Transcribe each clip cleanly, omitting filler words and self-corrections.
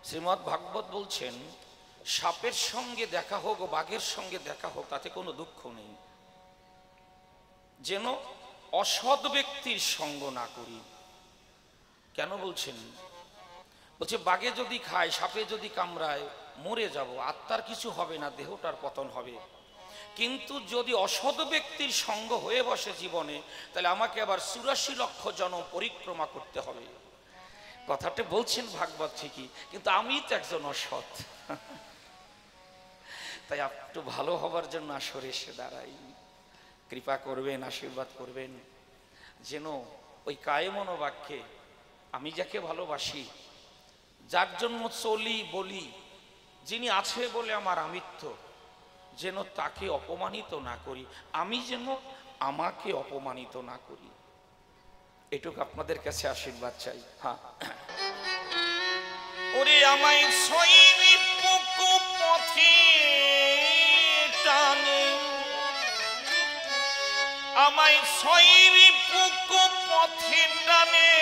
শ্রীমদ্ ভাগবত বলছেন, সাপের সঙ্গে দেখা হোক ও বাঘের সঙ্গে দেখা হোক তাতে কোনো দুঃখ নেই, যেন অসৎ ব্যক্তির সঙ্গ না করি। কেন বলছেন? বলছে বাঘে যদি খায়, সাপে যদি কামড়ায়, মরে যাব, আত্মার কিছু হবে না, দেহটার পতন হবে। কিন্তু যদি অসৎ ব্যক্তির সঙ্গ হয়ে বসে জীবনে, তাহলে আমাকে আবার ৮৪ লক্ষ জন্ম পরিক্রমা করতে হবে। কথাটা বলছেন ভাগবত ঠিকই, কিন্তু আমি তো একজন অসৎ। তাই একটু ভালো হবার জন্য আসরে এসে দাঁড়াই। কৃপা করবেন, আশীর্বাদ করবেন, যেন ওই কায়ে মনোবাক্যে আমি যাকে ভালোবাসি, যার জন্য চলি বলি, যিনি আছে বলে আমার আমিত্ব, যেন তাকে অপমানিত না করি, আমি যেন আমাকে অপমানিত না করি। এটুকু আপনাদের কাছে আশীর্বাদ চাই। হ্যাঁ, ওরে আমায় সইবি পুকু পথে টানে, আমায় সইবি পুকু পথে টানে,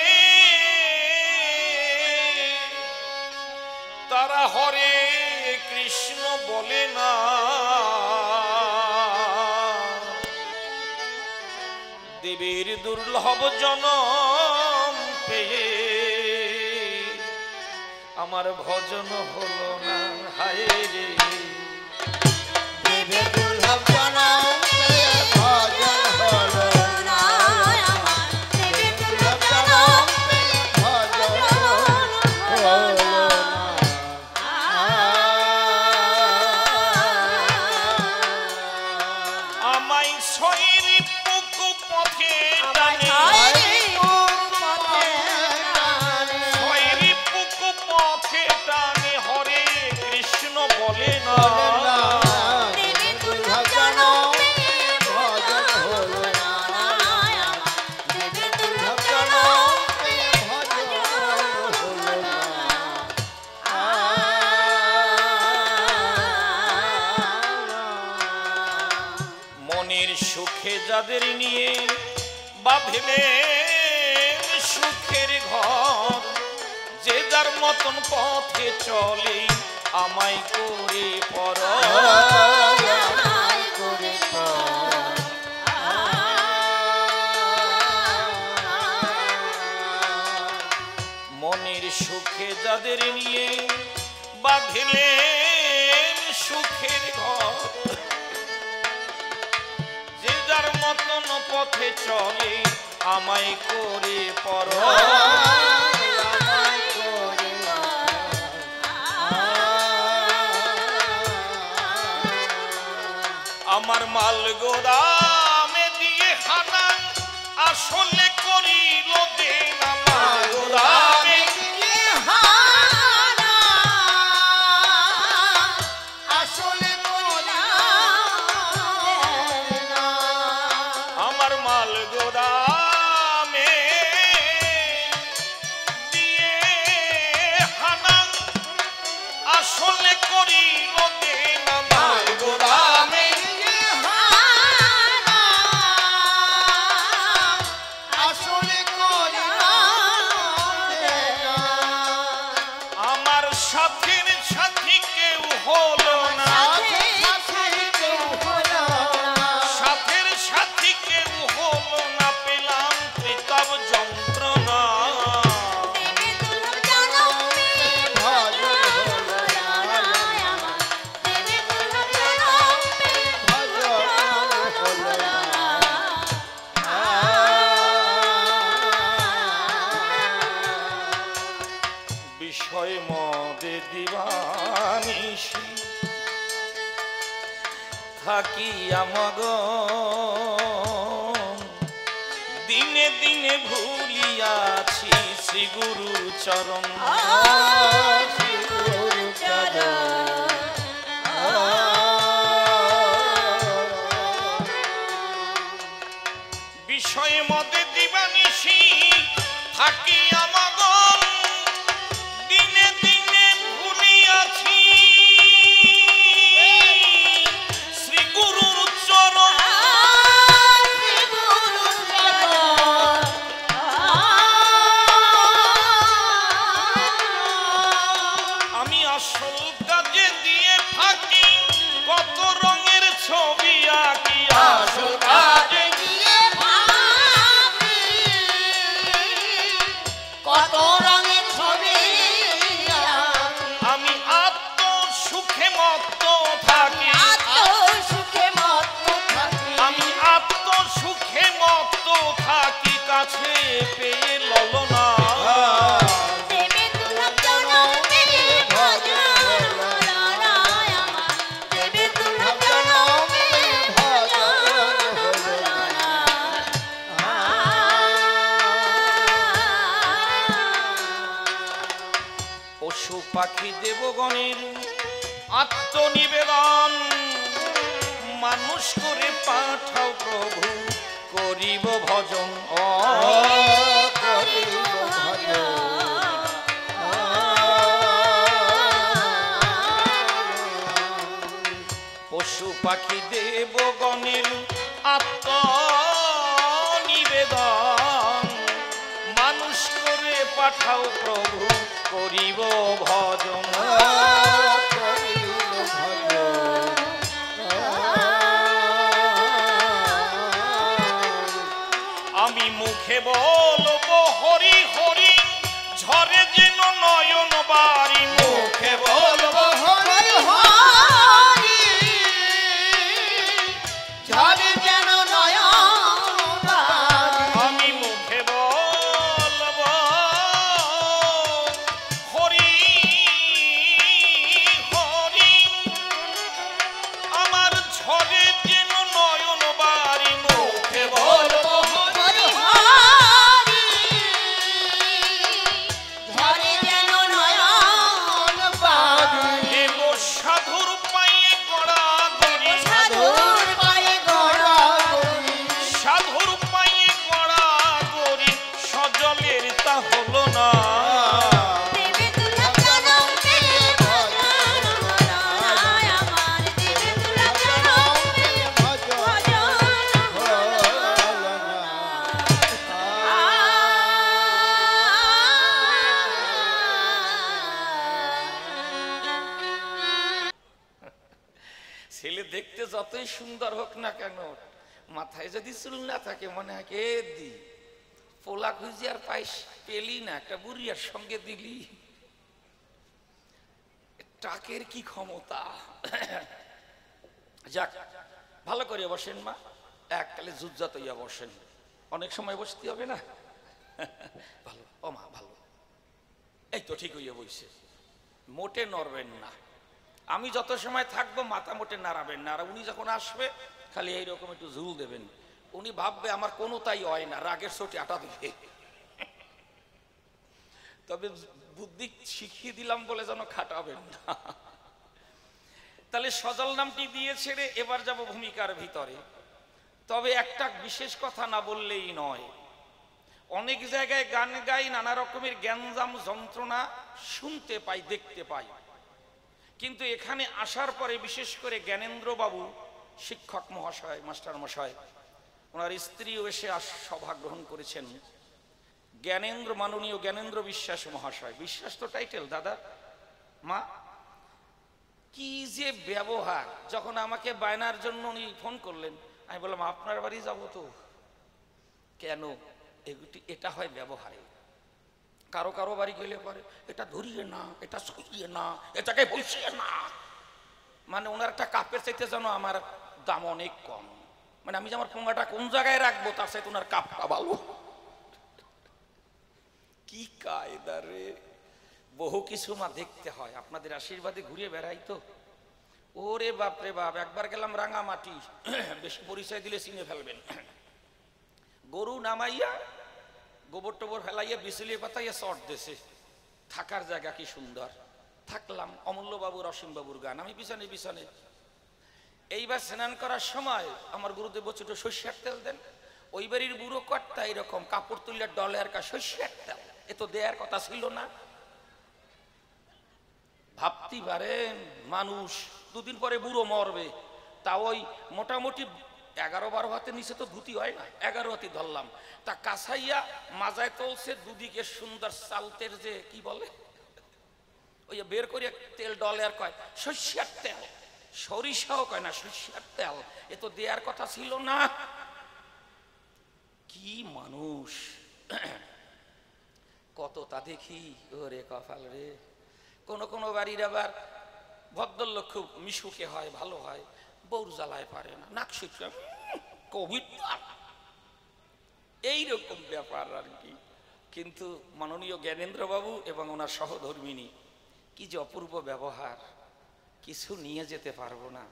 তারা হরে কৃষ্ণ বলে না, দেবীর দুর্লভ জনম পেয়ে আমার ভজন হলো না। হায় রে, দেবীর দুর্লভ জনম পেয়ে ভজন হলো না, দেবীর দুর্লভ জনম পেয়ে ভজন হলো না। আমায় সইরি পুকু পথে টানে, সইরি পুকু পথে টানে, হরে কৃষ্ণ বলে না, দেবীর দুর্লভ জনম পেয়ে ভজন হলো না, দেবীর দুর্লভ জনম পেয়ে ভজন হলো না। মনের সুখে যাদের নিয়ে বাঁধলেন সুখের ঘর, যে যার মতন পথে চলে আমায় করে পর, মনের সুখে যাদের নিয়ে বাঁধলেন সুখের ঘর, যে যার মতন পথে চলে আমায় করে পর, আমার মাল গোদামে দিয়ে হানা, আসলে করিল দেন আমার গোদামে, আমার মাল গোদামে দিয়ে হানা, আসলে করিল দেন আমার গোদামে, আমার সাথীর সাথী কেউ হলো না, সাথের সাথী কেউ হলো না, পেলাম ত্রিতাপ যন্ত্রণা, বিষয় মদে দিবানিশি থাকি আমগন, দিনে দিনে ভুলিয়াছি শ্রী গুরু চরণ, বিষয় মদে দিবানিশি থাকি আমগন, দিনে দিনে ভুলিয়াছি শ্রী গুরুর চরণ, আসল কাজে দিয়ে থাকি কত রঙের ছবি আঁকি আসল কাজে দিয়ে ভাবি কত রঙের ছবি আমি আত্ম সুখে মত্ত থাকি সুখে মত্ত থাকি আমি আত্ম সুখে মত্ত থাকি কাছে পেয়ে ললনা দেবে দুর্লভ জনমে ভজন হলো না আমার দেবে দুর্লভ জনমে ভজন হলো না পশু পাখি দেবগণের আত্মনিবেদন মানুষ করে পাঠাও প্রভু করিব ভজন করিব ভজন পশু পাখি দেবগণের আত্মনিবেদন মানুষ করে পাঠাও প্রভু করিব ভজন করিব আমি মুখে বলবো হরি হরি ঝরে যেন নয়ন বাড়ি মুখে বলবো হরি হরি ঝরে যেন নয়ন আমি মুখে বলবো হরি হরি আমার ঝরে যেন নয়ন বাড়ি মুখে বলবো হরি হরি ঝরে যেন নয়ন বাড়ি দেব সাধুর পায়ে গড়া গড়ি সাধুর পায়ে গড়া গড়ি সাধুর পায়ে গড়া গড়ি সজলের তা হলো না দেবে দুর্লভ জনমে ভজন হলো না আমার দেবে দুর্লভ জনমে ভজন হলো না ছেলে দেখতে যতই সুন্দর হোক না কেন মাথায় যদি চুল না থাকে মনে হয় কে দি পোলা খুঁজি আর পাইস পেলি না একটা বুড়িয়ার সঙ্গে দিলি টাকের কি ক্ষমতা যাক ভালো করে বসেন মা এককালে জুজ্জাত হইয়া বসেন অনেক সময় বসতে হবে না ভালো ও মা ভালো এই তো ঠিক হইয়া বইছে মোটে নড়বেন না আমি যত সময় থাকবো মাথা মোটে নাড়াবেন না আর উনি যখন আসবে খালি এইরকম একটু ঝুল দেবেন উনি ভাববে আমার কোনো তাই হয় না রাগের চোটে আটা দিবে তবে বুদ্ধি শিখিয়ে দিলাম বলে যেন খাটাবেন না তাহলে সজল নামটি দিয়েছে রে এবার যাব ভূমিকার ভিতরে তবে একটা বিশেষ কথা না বললেই নয় অনেক জায়গায় গান গাই নানা রকমের গ্যাঞ্জাম যন্ত্রণা শুনতে পাই দেখতে পাই কিন্তু এখানে আসার পরে বিশেষ করে জ্ঞানেন্দ্র বাবু শিক্ষক মহাশয় মাস্টার মশাই ওনার স্ত্রীও এসে সভা গ্রহণ করেছেন জ্ঞানেন্দ্র মাননীয় জ্ঞানেন্দ্র বিশ্বাস মহাশয় বিশ্বাস তো টাইটেল দাদা মা কি যে ব্যবহার যখন আমাকে বায়নার জন্য উনি ফোন করলেন আমি বললাম আপনার বাড়ি যাবো তো কেন এটা হয় ব্যবহারে কারো কারো বাড়ি গেলে পরে এটা ধরিয়ে না এটা সইয়ে না এটাকে বসিয়ে না মানে ওনার একটা কাপের চাইতে যেন আমার দাম অনেক কম মানে আমি যে আমার পোঙাটা কোন জায়গায় রাখবো তার সাথে ওনার কাপটা ভালো কি কায়দা রে বহু কিছু মা দেখতে হয় আপনাদের আশীর্বাদে ঘুরে বেড়াই তো ওরে বাপ রে বাপ একবার গেলাম রাঙামাটি বেশি পরিচয় দিলে চিনে ফেলবেন গরু নামাইয়া গোবর টোবর ফেলাইয়া বিচুলিয়ে পাতাইয়া চট দেশে থাকার জায়গা কি সুন্দর থাকলাম অমূল্য বাবুর অসীম বাবুর গান আমি পিছনে পিছনে এইবার স্নান করার সময় আমার গুরুদেব ছোট সর্ষের তেল দেন ওই বাড়ির বুড়ো কর্তা এরকম কাপড় তুলিয়া ডলের কা সর্ষের তেল এ তো দেয়ার কথা ছিল না ভাবতে পারেন মানুষ দুদিন পরে বুড়ো মরবে তা ওই মোটামুটি 11-12 হাতের নিচে তো ধুতি হয় না 11 হাতি ধরলাম তা কাছাইয়া মাজায় তুলছে দুদিকে সুন্দর চালতের যে কি বলে ওই যে বের করে তেল ডলে আর কয় সর্ষের তেল, সরিষাও কয় না, সর্ষের তেল। এ তো দেওয়ার কথা ছিল না। কি মানুষ কতটা দেখি, ওরে কপাল রে। কোন কোন বাড়ির আবার ভদ্রলোক খুব মিশুকে হয়, ভালো হয়, বউর জ্বালায় পারে না, নাক শুটকে কবিতা, এইরকম ব্যাপার আর কি। কিন্তু মাননীয় জ্ঞানেন্দ্র বাবু এবং ওনার সহধর্মিনী কি যে অপূর্ব ব্যবহার, কিছু নিয়ে যেতে পারবো না,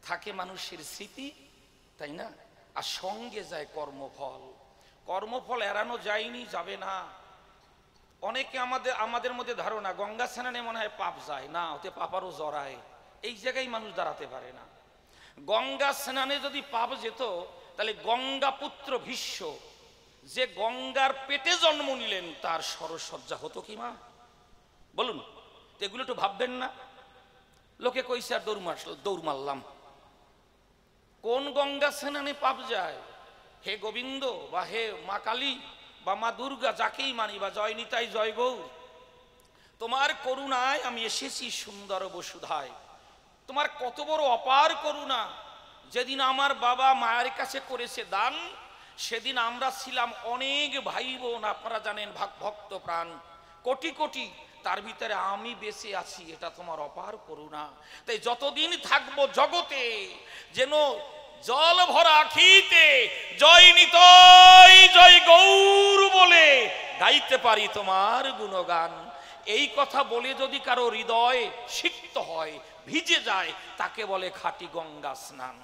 থাকে মানুষের স্মৃতি, তাই না? আর সঙ্গে যায় কর্মফল। কর্মফল এড়ানো যায়নি, যাবে না। অনেকে আমাদের মধ্যে ধারণা গঙ্গা স্নানে মনে হয় পাপ যায় না, ওতে পাপারও জড়ায়, এই জায়গায় মানুষ দাঁড়াতে পারে না। গঙ্গা স্নানে যদি পাপ যেত, তাহলে গঙ্গা পুত্র ভীষ্ম, যে গঙ্গার পেটে জন্ম নিলেন, তার সরসজ্জা হতো কি মা? বলুন, এগুলো একটু ভাববেন না? লোকে কইছে আর দৌড় মারলাম। কোন গঙ্গা স্নানে পাপ যায়? হে গোবিন্দ বা হে মা কালী বা মা দুর্গা, যাকেই মানি, বা জয় নিতাই জয় গৌর, তোমার করুণায় আমি এসেছি সুন্দর বসুধায়। তোমার কত বড় অপার করুণা। যেদিন আমার বাবা মায়ের কাছে করেছে দান, সেদিন আমরা ছিলাম অনেক ভাই বোন, আপনারা জানেন, ভক্ত প্রাণ কোটি কোটি, তার ভিতরে আমি বেঁচে আছি, এটা তোমার অপার করুণা। তাই যতদিন থাকবো জগতে, যেন জল ভরা আখিতে জয় নিতাই জয় গৌর বলে গাইতে পারি তোমার গুণগান। এই কথা বলে যদি কারো হৃদয় সিক্ত হয়, ভিজে যায়, তাকে বলে খাঁটি গঙ্গা স্নান।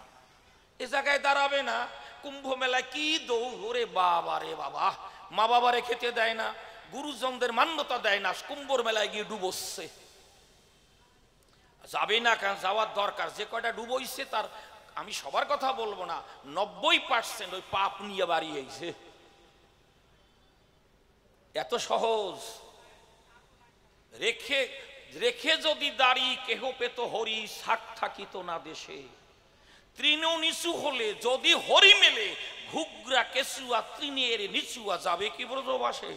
এ জায়গায় দাঁড়াবে না। কুম্ভ মেলায় কি দৌড়ে বাবা রে বাবা, মা বাবারে খেতে দেয় না, গুরুজনদের মান্যতা দেয় না, কুম্ভর মেলায় গিয়ে ডুবোচ্ছে। যাবে না কেন? যাওয়ার দরকার। যে কয়টা ডুবোইছে, তার আমি সবার কথা বলবো না, 90% ওই পাপ নিয়ে বাড়ি আইছে। এত সহজ। রেখে রেখে যদি দাড়ি কেহ পেত হরি, সাক থাকিত না দেশে। তৃণ নিচু হলে যদি হরি মেলে, ঘুগরা কেসুয়া তৃণের নিচুয়া যাবে কি ব্রজবাসে।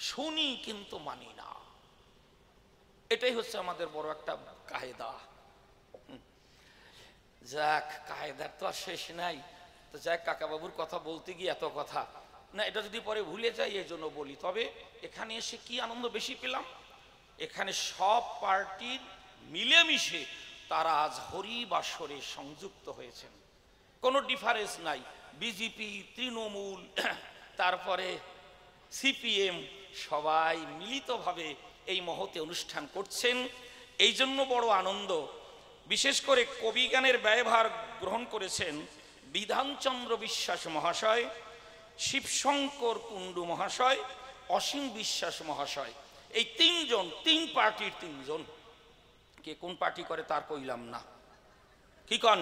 শুনি কিন্তু মানি না, এটাই হচ্ছে আমাদের বড় একটা কায়দা। যাক, কায়দার তো আর শেষ নাই। তো যাক, কাকা বাবুর কথা বলতে গিয়ে এত কথা না, এটা যদি পরে ভুলে যাই এই জন্য বলি। তবে এখানে এসে কি আনন্দ বেশি পেলাম, এখানে সব পার্টির মিলেমিশে তারা আজ হরি বাসরে সংযুক্ত হয়েছেন, কোনো ডিফারেন্স নাই। বিজেপি, তৃণমূল, তারপরে সিপিএম, সবাই মিলিতভাবে এই মহতে অনুষ্ঠান করছেন, এই জন্য বড় আনন্দ। বিশেষ করে কবিগানের ব্যয়ভার গ্রহণ করেছেন বিধানচন্দ্র বিশ্বাস মহাশয়, শিবশঙ্কর কুণ্ডু মহাশয়, অসীম বিশ্বাস মহাশয়। এই তিনজন, তিন পার্টির তিনজন। কে কোন পার্টি করে তার কইলাম না, কি কন?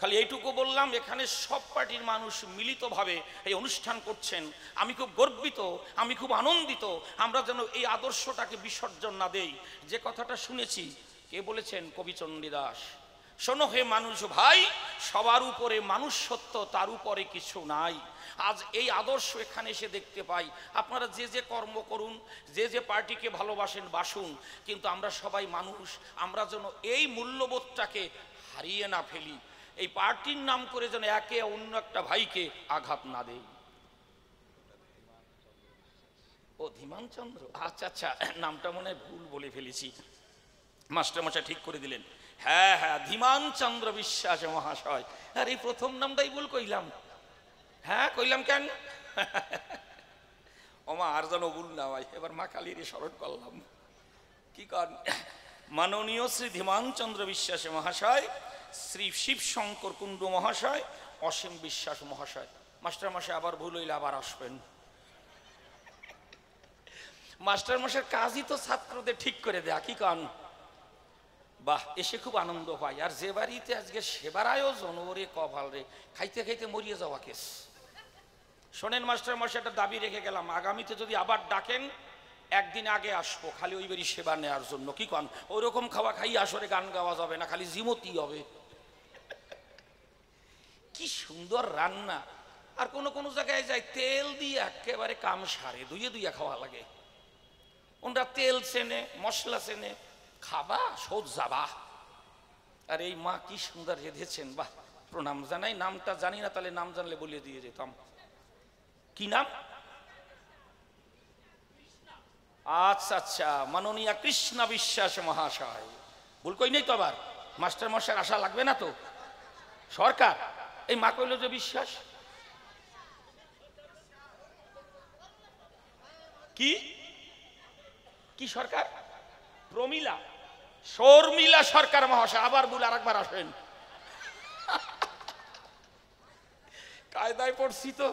খালি এইটুকু বললাম, এখানে সব পার্টির মানুষ মিলিতভাবে এই অনুষ্ঠান করছেন। আমি খুব গর্বিত, আমি খুব আনন্দিত। আমরা যেন এই আদর্শটাকে বিসর্জন না দেই। যে কথাটা শুনেছি, কে বলেছেন? কবি চণ্ডীদাস। শোনো হে মানুষ ভাই, সবার উপরে মানুষ সত্য, তার উপরে কিছু নাই। আজ এই আদর্শ এখানে এসে দেখতে পাই। আপনারা যে যে কর্ম করুন, যে যে পার্টিকে ভালোবাসেন বাসুন, কিন্তু আমরা সবাই মানুষ। আমরা যেন এই মূল্যবোধটাকে হারিয়ে না ফেলি। এই পার্টির নাম করে যেন একে অন্য একটা ভাইকে আঘাত না দেই। ও ধীমানচন্দ্র, আচ্ছা আচ্ছা, নামটা মনে হয় ভুল বলে ফেলেছি, মাস্টারমশাই ঠিক করে দিলেন। হ্যাঁ হ্যাঁ, ধীমানচন্দ্র বিশ্বাস মহাশয়। আর এই প্রথম নামটাই ভুল কইলাম। হ্যাঁ কইলাম কেন? ওমা, আর যেন ভুল না হয়। এবার মা কালীর স্মরণ করলাম। কি কর? মাননীয় শ্রী ধীমানচন্দ্র বিশ্বাস মহাশয়, শ্রী শিবশঙ্কর কুণ্ডু মহাশয়, অসীম বিশ্বাস মহাশয়। মাস্টারমশাই আবার ভুল হইলে আবার আসবেন। মাস্টারমশাইয়ের কাজই তো ছাত্রদের ঠিক করে দেয়া, কি কন? বাহ, এসে খুব আনন্দ পাই। আর যে বাড়িতে আজকে সেবার আয়োজন, ওরে কপাল রে, খাইতে খাইতে মরিয়ে যাওয়া কেস। শোনেন মাস্টারমশাই, একটা দাবি রেখে গেলাম, আগামীতে যদি আবার ডাকেন, একদিন আগে আসবো, খালি ওই বাড়ি সেবা নেওয়ার জন্য। কি কন? ওইরকম খাওয়া খাই আসরে গান গাওয়া যাবে না, খালি জিমতি হবে। কি সুন্দর রান্না। আর কোন কোন জায়গায় যায় তেল দিয়ে একেবারে কাম সারে, দুইয়ে দুইয়া খাওয়া লাগে। ওনারা তেল চেনে, মশলা চেনে, খাবা সোজ যাবা। আর এই মা কি সুন্দর রেঁধেছেন, বাহ, প্রণাম জানাই। নামটা জানি না, তাহলে নাম জানলে বলে দিয়ে যেতাম। কি নাম? আচ্ছা আচ্ছা, মাননীয়া কৃষ্ণা বিশ্বাস মহাশয়। ভুল কই নেই তো? আবার মাস্টার মশাই আশা লাগবে না তো? সরকার, এই মা কইল যে বিশ্বাস। কি কি সরকার? প্রমিলা, শর্মিলা সরকার মহাশয়। আবার ভুল, আর একবার আসেন। কায়দায় পড়ছি তো।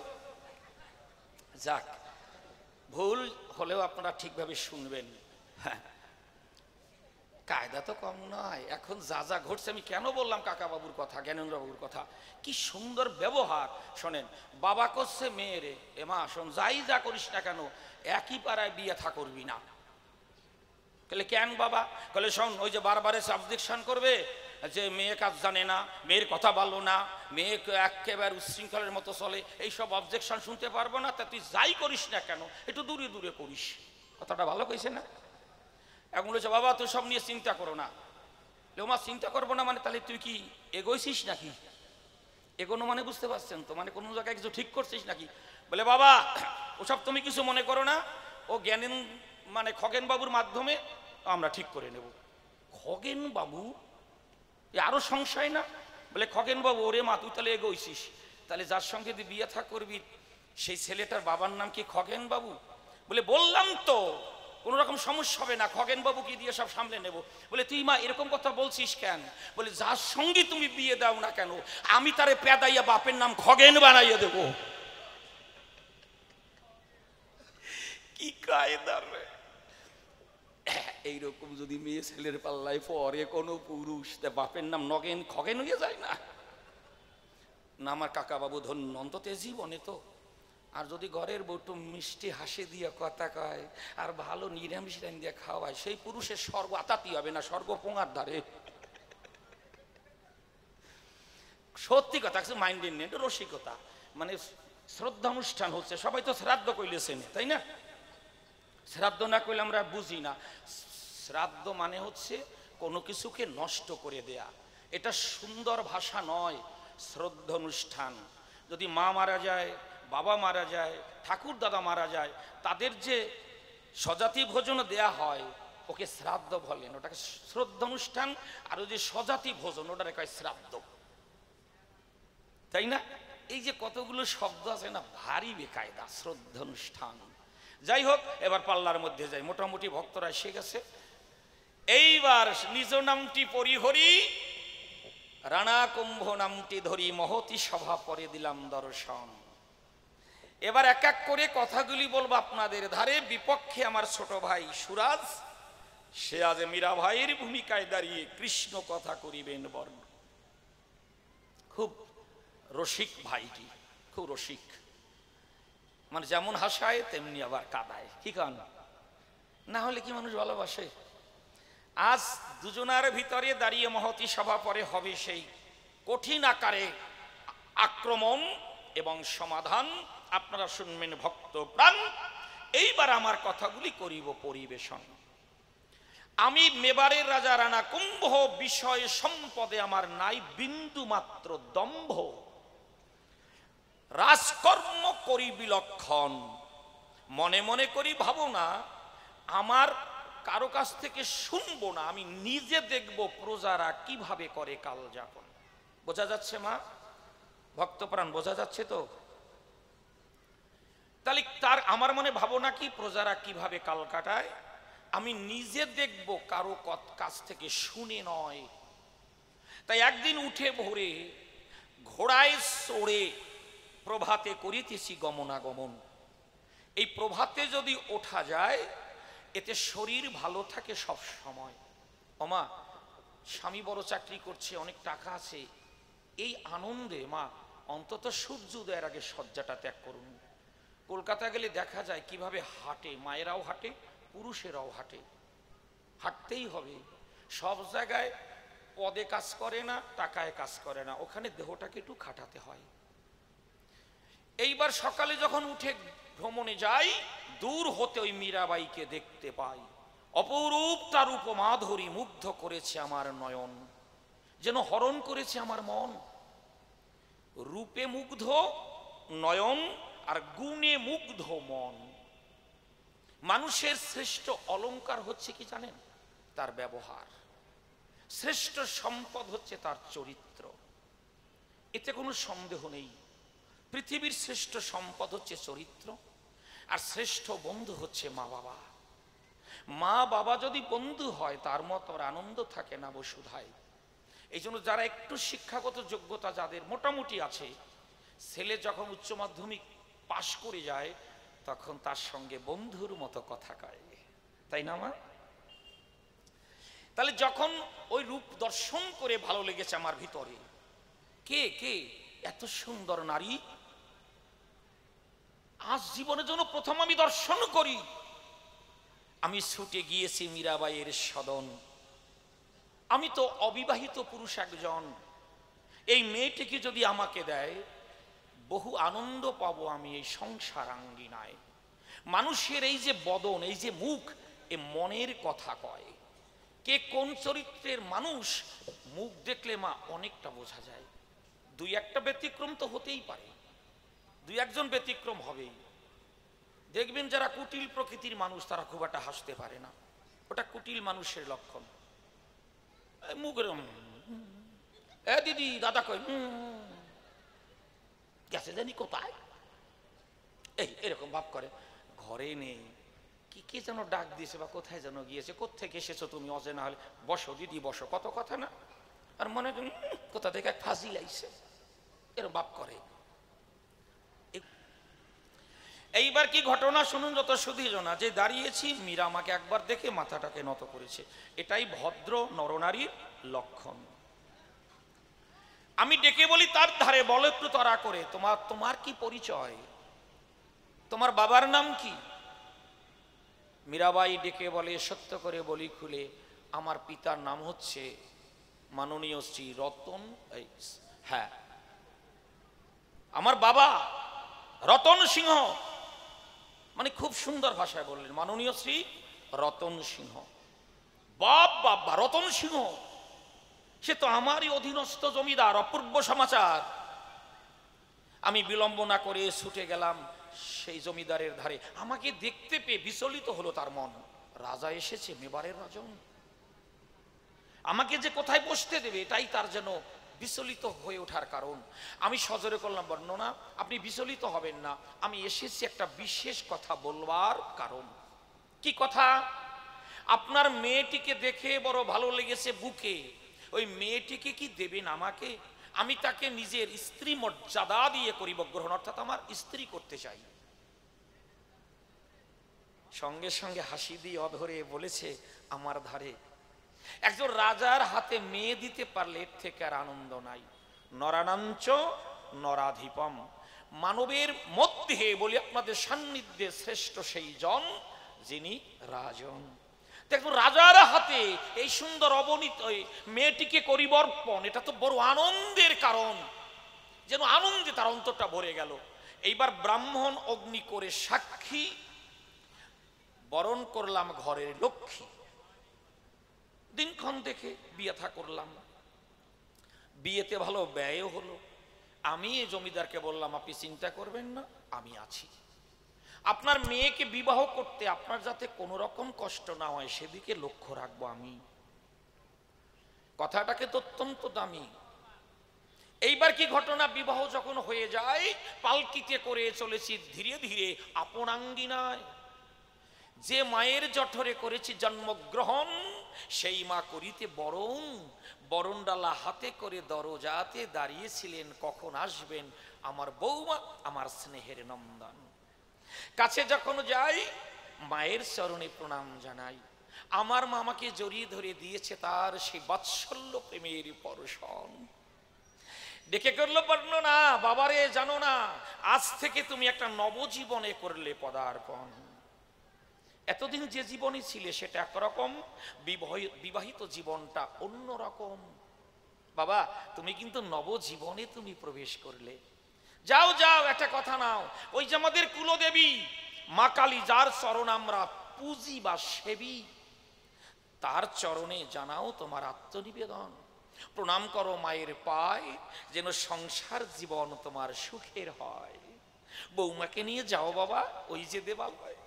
যাক, ভুল হলেও আপনারা ঠিকভাবে শুনবেন। হ্যাঁ, কায়দা তো কম নয়। এখন যা যা ঘটছে, আমি কেন বললাম কাকা বাবুর কথা, জ্ঞানেন্দ্র বাবুর কথা, কি সুন্দর ব্যবহার। শোনেন, বাবা করছে মেয়েরে, এমা শোন, যাই যা করিস না কেন একই পাড়ায় বিয়ে থা করবি না। বলে কেন বাবা? বলে শোন, ওই যে বারবারে সাবজেকশন করবে যে মেয়ে কাজ জানে না, মেয়ের কথা বলো না, মেয়ে একেবারে উচ্ছৃঙ্খলের মতো চলে, এইসব অবজেকশন শুনতে পারবো না। তা তুই যাই করিস না কেন একটু দূরে দূরে করিস। কথাটা ভালো কইছে না? এখন বলেছে বাবা তুই সব নিয়ে চিন্তা করো না। মা চিন্তা করবো না মানে তাহলে তুই কি এগোইছিস নাকি? এগোনো মানে বুঝতে পারছেন তো, মানে কোনো জায়গায় কিছু ঠিক করছিস নাকি? বলে বাবা ওসব তুমি কিছু মনে করো না, ও জ্ঞানেন মানে খগেন বাবুর মাধ্যমে আমরা ঠিক করে নেব। খগেন বাবু, আরো সংশয় না? বলে খগেন বাবু, ওরে মা তুই তাহলে এগোইছিস, তাহলে যার সঙ্গে তুই বিয়ে থা করবি সেই ছেলেটার বাবার নাম কি খগেন বাবু? বলে বললাম তো কোন রকম সমস্যা হবে না, খগেন বাবু কি দিয়ে সব সামলে নেব। বলে তুই মা এরকম কথা বলছিস কেন? বলে যার সঙ্গে তুমি বিয়ে দাও না কেন আমি তারে পেদাইয়া বাপের নাম খগেন বানাইয়া দেব। কি কায়দার! এইরকম যদি মেয়ে ছেলের পাল্লায় পরে কোনো পুরুষ, তা বাপের নাম নগেন খগেন হয়ে যায় না? না আমার কাকা বাবু ধন্য, অন্তত জীবনে তো। আর যদি ঘরের বউটু মিষ্টি হাসি দিয়ে কথা কয় আর ভালো নিরামিষ রান দিয়ে খাওয়ায়, সেই পুরুষের স্বর্গ আতাতি হবে না, স্বর্গ পোঙার ধারে। সত্যি কথা, মাইন্ডের নেই, রসিকতা। মানে শ্রদ্ধা অনুষ্ঠান হচ্ছে, সবাই তো শ্রাদ্ধ কইলেছেন, তাই না? শ্রাদ্ধ না করলে আমরা বুঝি না। শ্রাদ্ধ মানে হচ্ছে কোনো কিছুকে নষ্ট করে দেয়া। এটা সুন্দর ভাষা নয়, শ্রদ্ধা অনুষ্ঠান। যদি মা মারা যায়, বাবা মারা যায়, ঠাকুর দাদা মারা যায়, তাদের যে স্বজাতি ভোজন দেয়া হয় ওকে শ্রাদ্ধ বলেন, ওটাকে শ্রদ্ধা অনুষ্ঠান। আর ওই যে স্বজাতি ভোজন ওটাকে কয় শ্রাদ্ধ, তাই না? এই যে কতগুলো শব্দ আছে না, ভারী বেকায়দা। শ্রদ্ধা অনুষ্ঠান। যাই হোক, এবার পাল্লার মধ্যে যাই, মোটামুটি ভক্তরা এসে গেছে। এইবার নিজ নামটি পরিহরি, রানা কুম্ভ নামটি ধরি, মহতি সভা পরে দিলাম দর্শন। এবার এক এক করে কথাগুলি বলবো আপনাদের। ধারে বিপক্ষে আমার ছোট ভাই সুরাজ, সে আজ মীরা ভাইয়ের ভূমিকায় দাঁড়িয়ে কৃষ্ণ কথা করিবেন বর্ণ। খুব রসিক ভাইটি, খুব রসিক, মানে যেমন হাসায় তেমনি আবার কাঁদায়। কি কান না হলে কি মানুষ ভালোবাসে? আজ দুজনার ভিতরে দাঁড়িয়ে মহতি সভা পরে হবে সেই কঠিন আকারে আক্রমণ এবং সমাধান। আপনারা শুনবেন ভক্ত প্রাণ। এইবার আমার কথাগুলি করিব পরিবেশন। আমি মেবারের রাজা রানা কুম্ভ, বিষয় সম্পদে আমার নাই বিন্দু মাত্র দম্ভ। রাজকর্ম করি বিলক্ষণ, মনে মনে করি ভাবনা, আমার কারো কাছ থেকে শুনবো না, আমি নিজে দেখব প্রজারা কিভাবে করে কাল যাপন। বোঝা যাচ্ছে মা ভক্তপ্রাণ? বোঝা যাচ্ছে তো? তাহলে তার আমার মনে ভাবনা কি, প্রজারা কিভাবে কাল কাটায় আমি নিজে দেখব, কারো কাছ থেকে শুনে নয়। তাই একদিন উঠে ভোরে ঘোড়ায় চড়ে প্রভাতে করিতেছি গমনাগমন। এই প্রভাতে যদি ওঠা যায় এতে শরীর ভালো থাকে সব সময়। ওমা, স্বামী বড় চাকরি করছে, অনেক টাকা আছে, এই আনন্দে মা অন্তত সূর্যোদয়ের আগে শয্যাটা ত্যাগ করুন। কলকাতা গেলে দেখা যায় কিভাবে হাঁটে, মায়েরাও হাঁটে, পুরুষেরাও হাঁটে। হাঁটতেই হবে। সব জায়গায় পদে কাজ করে না, টাকায় কাজ করে না, ওখানে দেহটাকে একটু খাটাতে হয়। এইবার সকালে যখন উঠে ভ্রমণে যাই, দূর হতে ওই মীরাবাইকে দেখতে পাই, অপরূপ তার উপমাধুরী মুগ্ধ করেছে আমার নয়ন, যেন হরণ করেছে আমার মন। রূপে মুগ্ধ নয়ন আর গুণে মুগ্ধ মন। মানুষের শ্রেষ্ঠ অলংকার হচ্ছে কি জানেন? তার ব্যবহার। শ্রেষ্ঠ সম্পদ হচ্ছে তার চরিত্র, এতে কোনো সন্দেহ নেই। পৃথিবীর শ্রেষ্ঠ সম্পদ হচ্ছে চরিত্র, আর শ্রেষ্ঠ বন্ধু হচ্ছে মা বাবা। মা বাবা যদি বন্ধু হয় তার মতো আর আনন্দ থাকে না বসুধায়। এই জন্য যারা একটু শিক্ষাগত যোগ্যতা যাদের মোটামুটি আছে, ছেলে যখন উচ্চ মাধ্যমিক পাশ করে যায় তখন তার সঙ্গে বন্ধুর মতো কথা কয়, তাই না মা? তাহলে যখন ওই রূপ দর্শন করে ভালো লেগেছে আমার ভিতরে, কে কে এত সুন্দর নারী আজ জীবনের জন্য প্রথম আমি দর্শন করি। আমি ছুটে গিয়েছি মীরাবাইয়ের সদন। আমি তো অবিবাহিত পুরুষ একজন, এই মেয়েটিকে যদি আমাকে দেয় বহু আনন্দ পাবো আমি এই সংসারাঙ্গিনায়। মানুষের এই যে বদন, এই যে মুখ, এ মনের কথা কয়। কে কোন চরিত্রের মানুষ মুখ দেখলে মা অনেকটা বোঝা যায়। দুই একটা ব্যতিক্রম তো হতেই পারে, দুই একজন ব্যতিক্রম হবেই। দেখবেন যারা কুটিল প্রকৃতির মানুষ তারা খুব একটা হাসতে পারে না, ওটা কুটিল মানুষের লক্ষণ। মুখের এ দিদি দাদা কই গেছে জানি কোথায়, এই এরকম ভাব করে। ঘরে নেই, কি কে যেন ডাক দিয়েছে বা কোথায় যেন গিয়েছে, কোত্থেকে এসেছো তুমি অচেনা হলে, বসো দিদি বসো, কত কথা না। আর মনে করেন কোথা থেকে এক ফাজিল আইছে, এরকম ভাব করে। এইবার কি ঘটনা শুনুন যত সুধীজনা। যে দাঁড়িয়েছি, মীরা আমাকে একবার দেখে মাথাটাকে নত করেছে। এটাই ভদ্র নরনারীর লক্ষণ। আমি ডেকে বলি তার ধারে, বলো একটু তাড়া করে, তোমার কি পরিচয়, তোমার বাবার নাম কি? মীরাবাই ডেকে বলে, সত্য করে বলি খুলে, আমার পিতার নাম হচ্ছে মাননীয় শ্রী রতন, হ্যাঁ আমার বাবা রতন সিংহ। মানে খুব সুন্দর ভাষায় বললেন, মাননীয় শ্রী রতন সিংহ। বাবা রতন সিংহ, সে তো আমারই অধীনস্থ জমিদার, অপূর্ব সমাচার। আমি বিলম্ব না করে ছুটে গেলাম সেই জমিদারের ধারে। আমাকে দেখতে পেয়ে বিচলিত হলো তার মন, রাজা এসেছে, মেবারের রাজন, আমাকে যে কোথায় বসতে দেবে এটাই তার যেন বিচলিত হয়ে ওঠার কারণ। আমি সজোরে করলাম বর্ণনা, আপনি বিচলিত হবেন না, আমি এসেছি একটা বিশেষ কথা বলবার কারণ। কি কথা? আপনার মেয়েটিকে দেখে বড় ভালো লেগেছে বুকে, ওই মেয়েটিকে কি দেবেন আমাকে? আমি তাকে নিজের স্ত্রী মর্যাদা দিয়ে করিব গ্রহণ, অর্থাৎ আমার স্ত্রী করতে চাই। সঙ্গে সঙ্গে হাসি দিয়ে অধরে বলেছে, আমার ধারে একজন রাজার হাতে মেয়ে দিতে পারলে এর থেকে আর আনন্দ নাই। নরানাঞ্চ নরাধিপম, মানবের মধ্যে বলি আপনাদের সান্নিধ্যে শ্রেষ্ঠ সেই জন যিনি রাজন। দেখুন রাজার হাতে এই সুন্দর অবনীত মেয়েটিকে করিবর্পণ, এটা তো বড় আনন্দের কারণ, যেন আনন্দে তার অন্তরটা ভরে গেল। এইবার ব্রাহ্মণ অগ্নি করে সাক্ষী, বরণ করলাম ঘরের লক্ষ্মী। দিনক্ষণ দেখে বিয়ে থা করলাম, বিয়েতে ভালো ব্যয়ও হলো। আমি জমিদারকে বললাম, আপনি চিন্তা করবেন না, আমি আছি। আপনার মেয়েকে বিবাহ করতে আপনার যাতে কোনো রকম কষ্ট না হয় সেদিকে লক্ষ্য রাখবো আমি। কথাটাকে তো অত্যন্ত দামি। এইবার কি ঘটনা, বিবাহ যখন হয়ে যায়, পালকিতে করে চলেছি ধীরে ধীরে আপনাঙ্গিনায়। যে মায়ের জঠরে করেছি জন্মগ্রহণ, সেই মা করিতে বরণ। বরণডালা হাতে করে দরজাতে দাঁড়িয়েছিলেন, কখন আসবেন আমার বৌমা, আমার স্নেহের নন্দন। কাছে যখন যাই মায়ের চরণে প্রণাম জানাই। আমার মা আমাকে জড়িয়ে ধরে দিয়েছে তার সেই বাৎসল্য প্রেমের পরশন। ডেকে করলো বর্ণনা, বাবারে জানো না, আজ থেকে তুমি একটা নবজীবনে করলে পদার্পণ। এতদিন যে জীবনে ছিলে সেটা একরকম, বিবাহিত জীবনটা অন্য রকম। বাবা তুমি কিন্তু নবজীবনে তুমি প্রবেশ করলে। যাও যাও, একটা কথা নাও, ওই যে আমাদের কুলদেবী মা কালী যার চরণ আমরা পুজি বা সেবী, তার চরণে জানাও তোমার আত্মনিবেদন। প্রণাম করো মায়ের পায়, যেন সংসার জীবন তোমার সুখের হয়। বৌমাকে নিয়ে যাও বাবা ওই যে দেবালয়।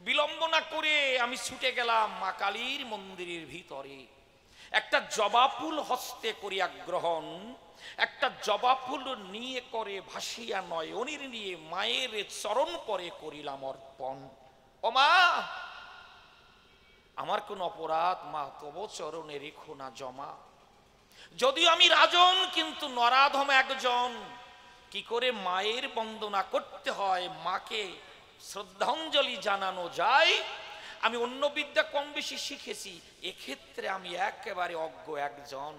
বিলম্ব না করে আমি ছুটে গেলাম মা কালীর মন্দিরের ভিতরে। একটা জবা ফুল হস্তে করিয়া গ্রহণ, একটা জবা ফুল নিয়ে করে ভাসিয়া নয়নের নিয়ে মায়ের চরণ পরে করিলাম অর্পণ। ও মা, আমার কোন অপরাধ মা, তব চরণে রেখো না জমা। যদিও আমি রাজন, কিন্তু নরাধম একজন। কি করে মায়ের বন্দনা করতে হয়, মাকে শ্রদ্ধাঞ্জলি জানানো যায়, আমি অন্য বিদ্যা কম বেশি শিখেছি, এক্ষেত্রে আমি একেবারে অজ্ঞ একজন।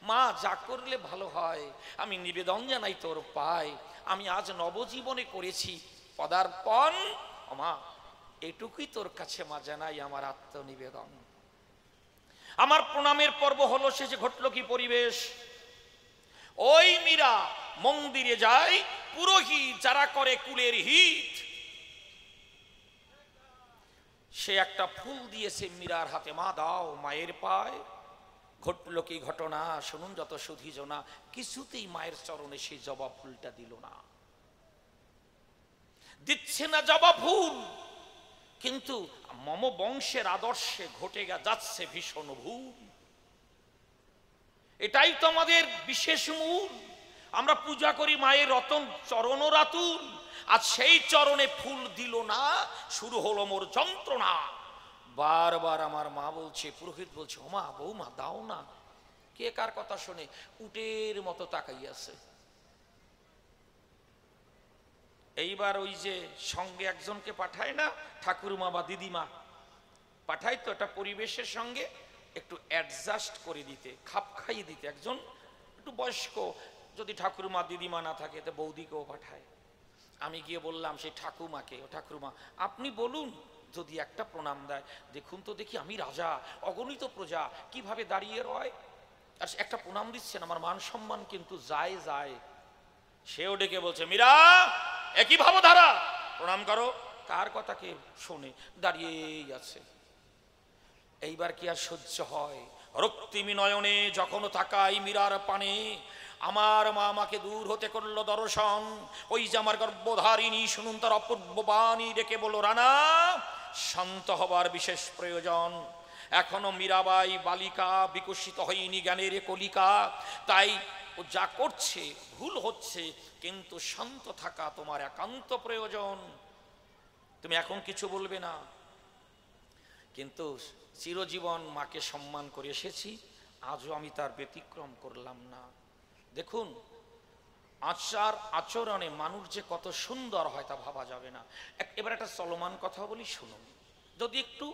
মা, যা করলে ভালো হয় আমি নিবেদন জানাই তোর পায়। আমি আজ নবজীবনে করেছি পদার্পণ। ও মা, এটুকুই তোর কাছে মা জানাই আমার আত্মনিবেদন। আমার প্রণামের পর্ব হলো শেষে। ঘটল কি পরিবেশ, ওই মীরা মন্দিরে যায়, পুরোহিত যারা করে কুলের হিত, সে একটা ফুল দিয়েছে মীরার হাতে, মা দাও মায়ের পায়। ঘটল কি ঘটনা শুনুন যত সুধী জনা। কিছুতেই মায়ের চরণে সেই জবা ফুলটা দিল না, দিচ্ছে না জবা ফুল। কিন্তু মম বংশের আদর্শে ঘটে যাচ্ছে ভীষণ ভুল। এটাই তো আমাদের বিশেষ মূল। আমরা পূজা করি মায়ের রতন চরণ রাতুল, আর সেই চরণে ফুল দিল না, শুরু হলো মোর যন্ত্রণা। বারবার আমার মা বলছে, পুরোহিত বলছে, ও মা, বৌমা দাও না। কে কার কথা শুনে উটের মতো তাকাইয়াছে। এইবার ওই যে সঙ্গে একজনকে পাঠায় না, ঠাকুরমা বা দিদিমা পাঠায়, তো এটা পরিবেশের সঙ্গে একটু অ্যাডজাস্ট করে দিতে, খাপ খাইয়ে দিতে। একজন একটু বয়স্ক, যদি ঠাকুরমা দিদিমা না থাকে তো বৌদিকেও পাঠায়। আমি গিয়ে বললাম সেই ঠাকুমাকে, ও ঠাকুরমা আপনি বলুন যদি একটা প্রণাম দেয়। দেখুন তো দেখি, আমি রাজা, অগণিত প্রজা, কিভাবে দাঁড়িয়ে রয়, আর একটা প্রণাম দিচ্ছেন, আমার মান সম্মান কিন্তু যায় যায়। সেও ডেকে বলছে, মীরা একই ভাবধারা, প্রণাম করো। কার কথা কে শোনে, দাঁড়িয়েই আছে। এইবার কি আর সহ্য হয়? রক্তিমি নয়নে যখন তাকাই মীরার পানে, আমার মা আমাকে দূর হতে করলো দর্শন। ওই যে আমার গর্ভধারিণী, শুনুন তার অপূর্ব বাণী, ডেকে বলো, রানা শান্ত হবার বিশেষ প্রয়োজন। এখনো মীরাবাই বালিকা, বিকশিত হয়নি জ্ঞানের কলিকা, তাই ও যা করছে ভুল হচ্ছে, কিন্তু শান্ত থাকা তোমার একান্ত প্রয়োজন। তুমি এখন কিছু বলবে না, কিন্তু চিরজীবন মাকে সম্মান করে এসেছি, আজও আমি তার ব্যতিক্রম করলাম না। দেখুন, আচার আচরণে মানুষ যে কত সুন্দর হয় তা ভাবা যাবে না। এবার একটা চলমান কথা বলি, শুনুন, যদি একটু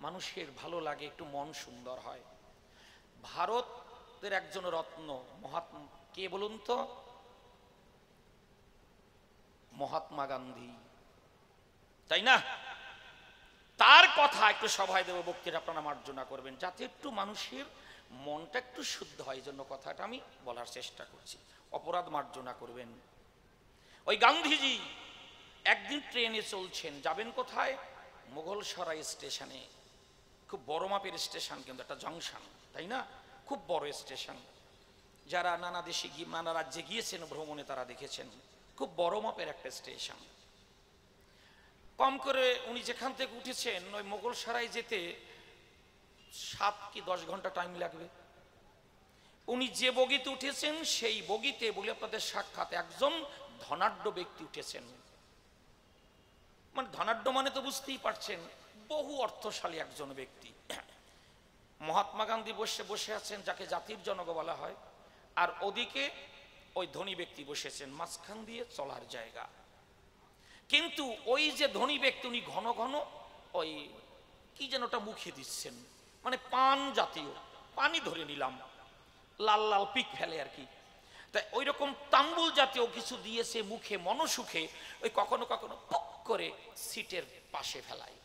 মানুষের ভালো লাগে, একটু মন সুন্দর হয়। ভারতের একজন রত্ন মহাত্মা, কে বলুন তো? মহাত্মা গান্ধী, তাই না? তার কথা একটু সভায় দেব, বক্তৃতা আপনারা মার্জনা করবেন, যাতে একটু মানুষের মনটা একটু শুদ্ধ হয়। এই জন্য কথাটা আমি বলার চেষ্টা করছি, অপরাধ মার্জনা করবেন। ওই গান্ধীজি একদিন ট্রেনে চলছেন, যাবেন কোথায়? মোগলসরাই স্টেশনে। খুব বড় মাপের স্টেশন, কিন্তু একটা জংশন, তাই না? খুব বড় স্টেশন। যারা নানা দেশে গিয়ে, নানা রাজ্যে গিয়েছেন ভ্রমণে, তারা দেখেছেন খুব বড় মাপের একটা স্টেশন। কম করে উনি যেখান থেকে উঠেছেন, ওই মোগলসরাই যেতে 7 কি 10 ঘন্টা টাইম লাগবে। উনি যে বগিতে উঠেছেন, সেই বগিতে বলে আপনাদের সাক্ষাৎ একজন ধনাঢ্য ব্যক্তি উঠেছেন। মানে ধনাঢ্য মানে তো বুঝতেই পারছেন, বহু অর্থশালী একজন ব্যক্তি। মহাত্মা গান্ধী বসে আছেন, যাকে জাতির জনক বলা হয়, আর ওদিকে ওই ধনী ব্যক্তি বসেছেন, মাঝখান দিয়ে চলার জায়গা। কিন্তু ওই যে ধনী ব্যক্তি, উনি ঘন ঘন ওই কি যেন ওটা মুখে দিচ্ছেন, মানে পান জাতীয়, পানি ধরে নিলাম, লাল লাল পিক ফেলে আর কি, তাই ওই রকম তাম্বুল জাতীয় কিছু দিয়েছে মুখে মনসুখে। ওই কখনো কখনো পক করে সিটের পাশে ফেলায়।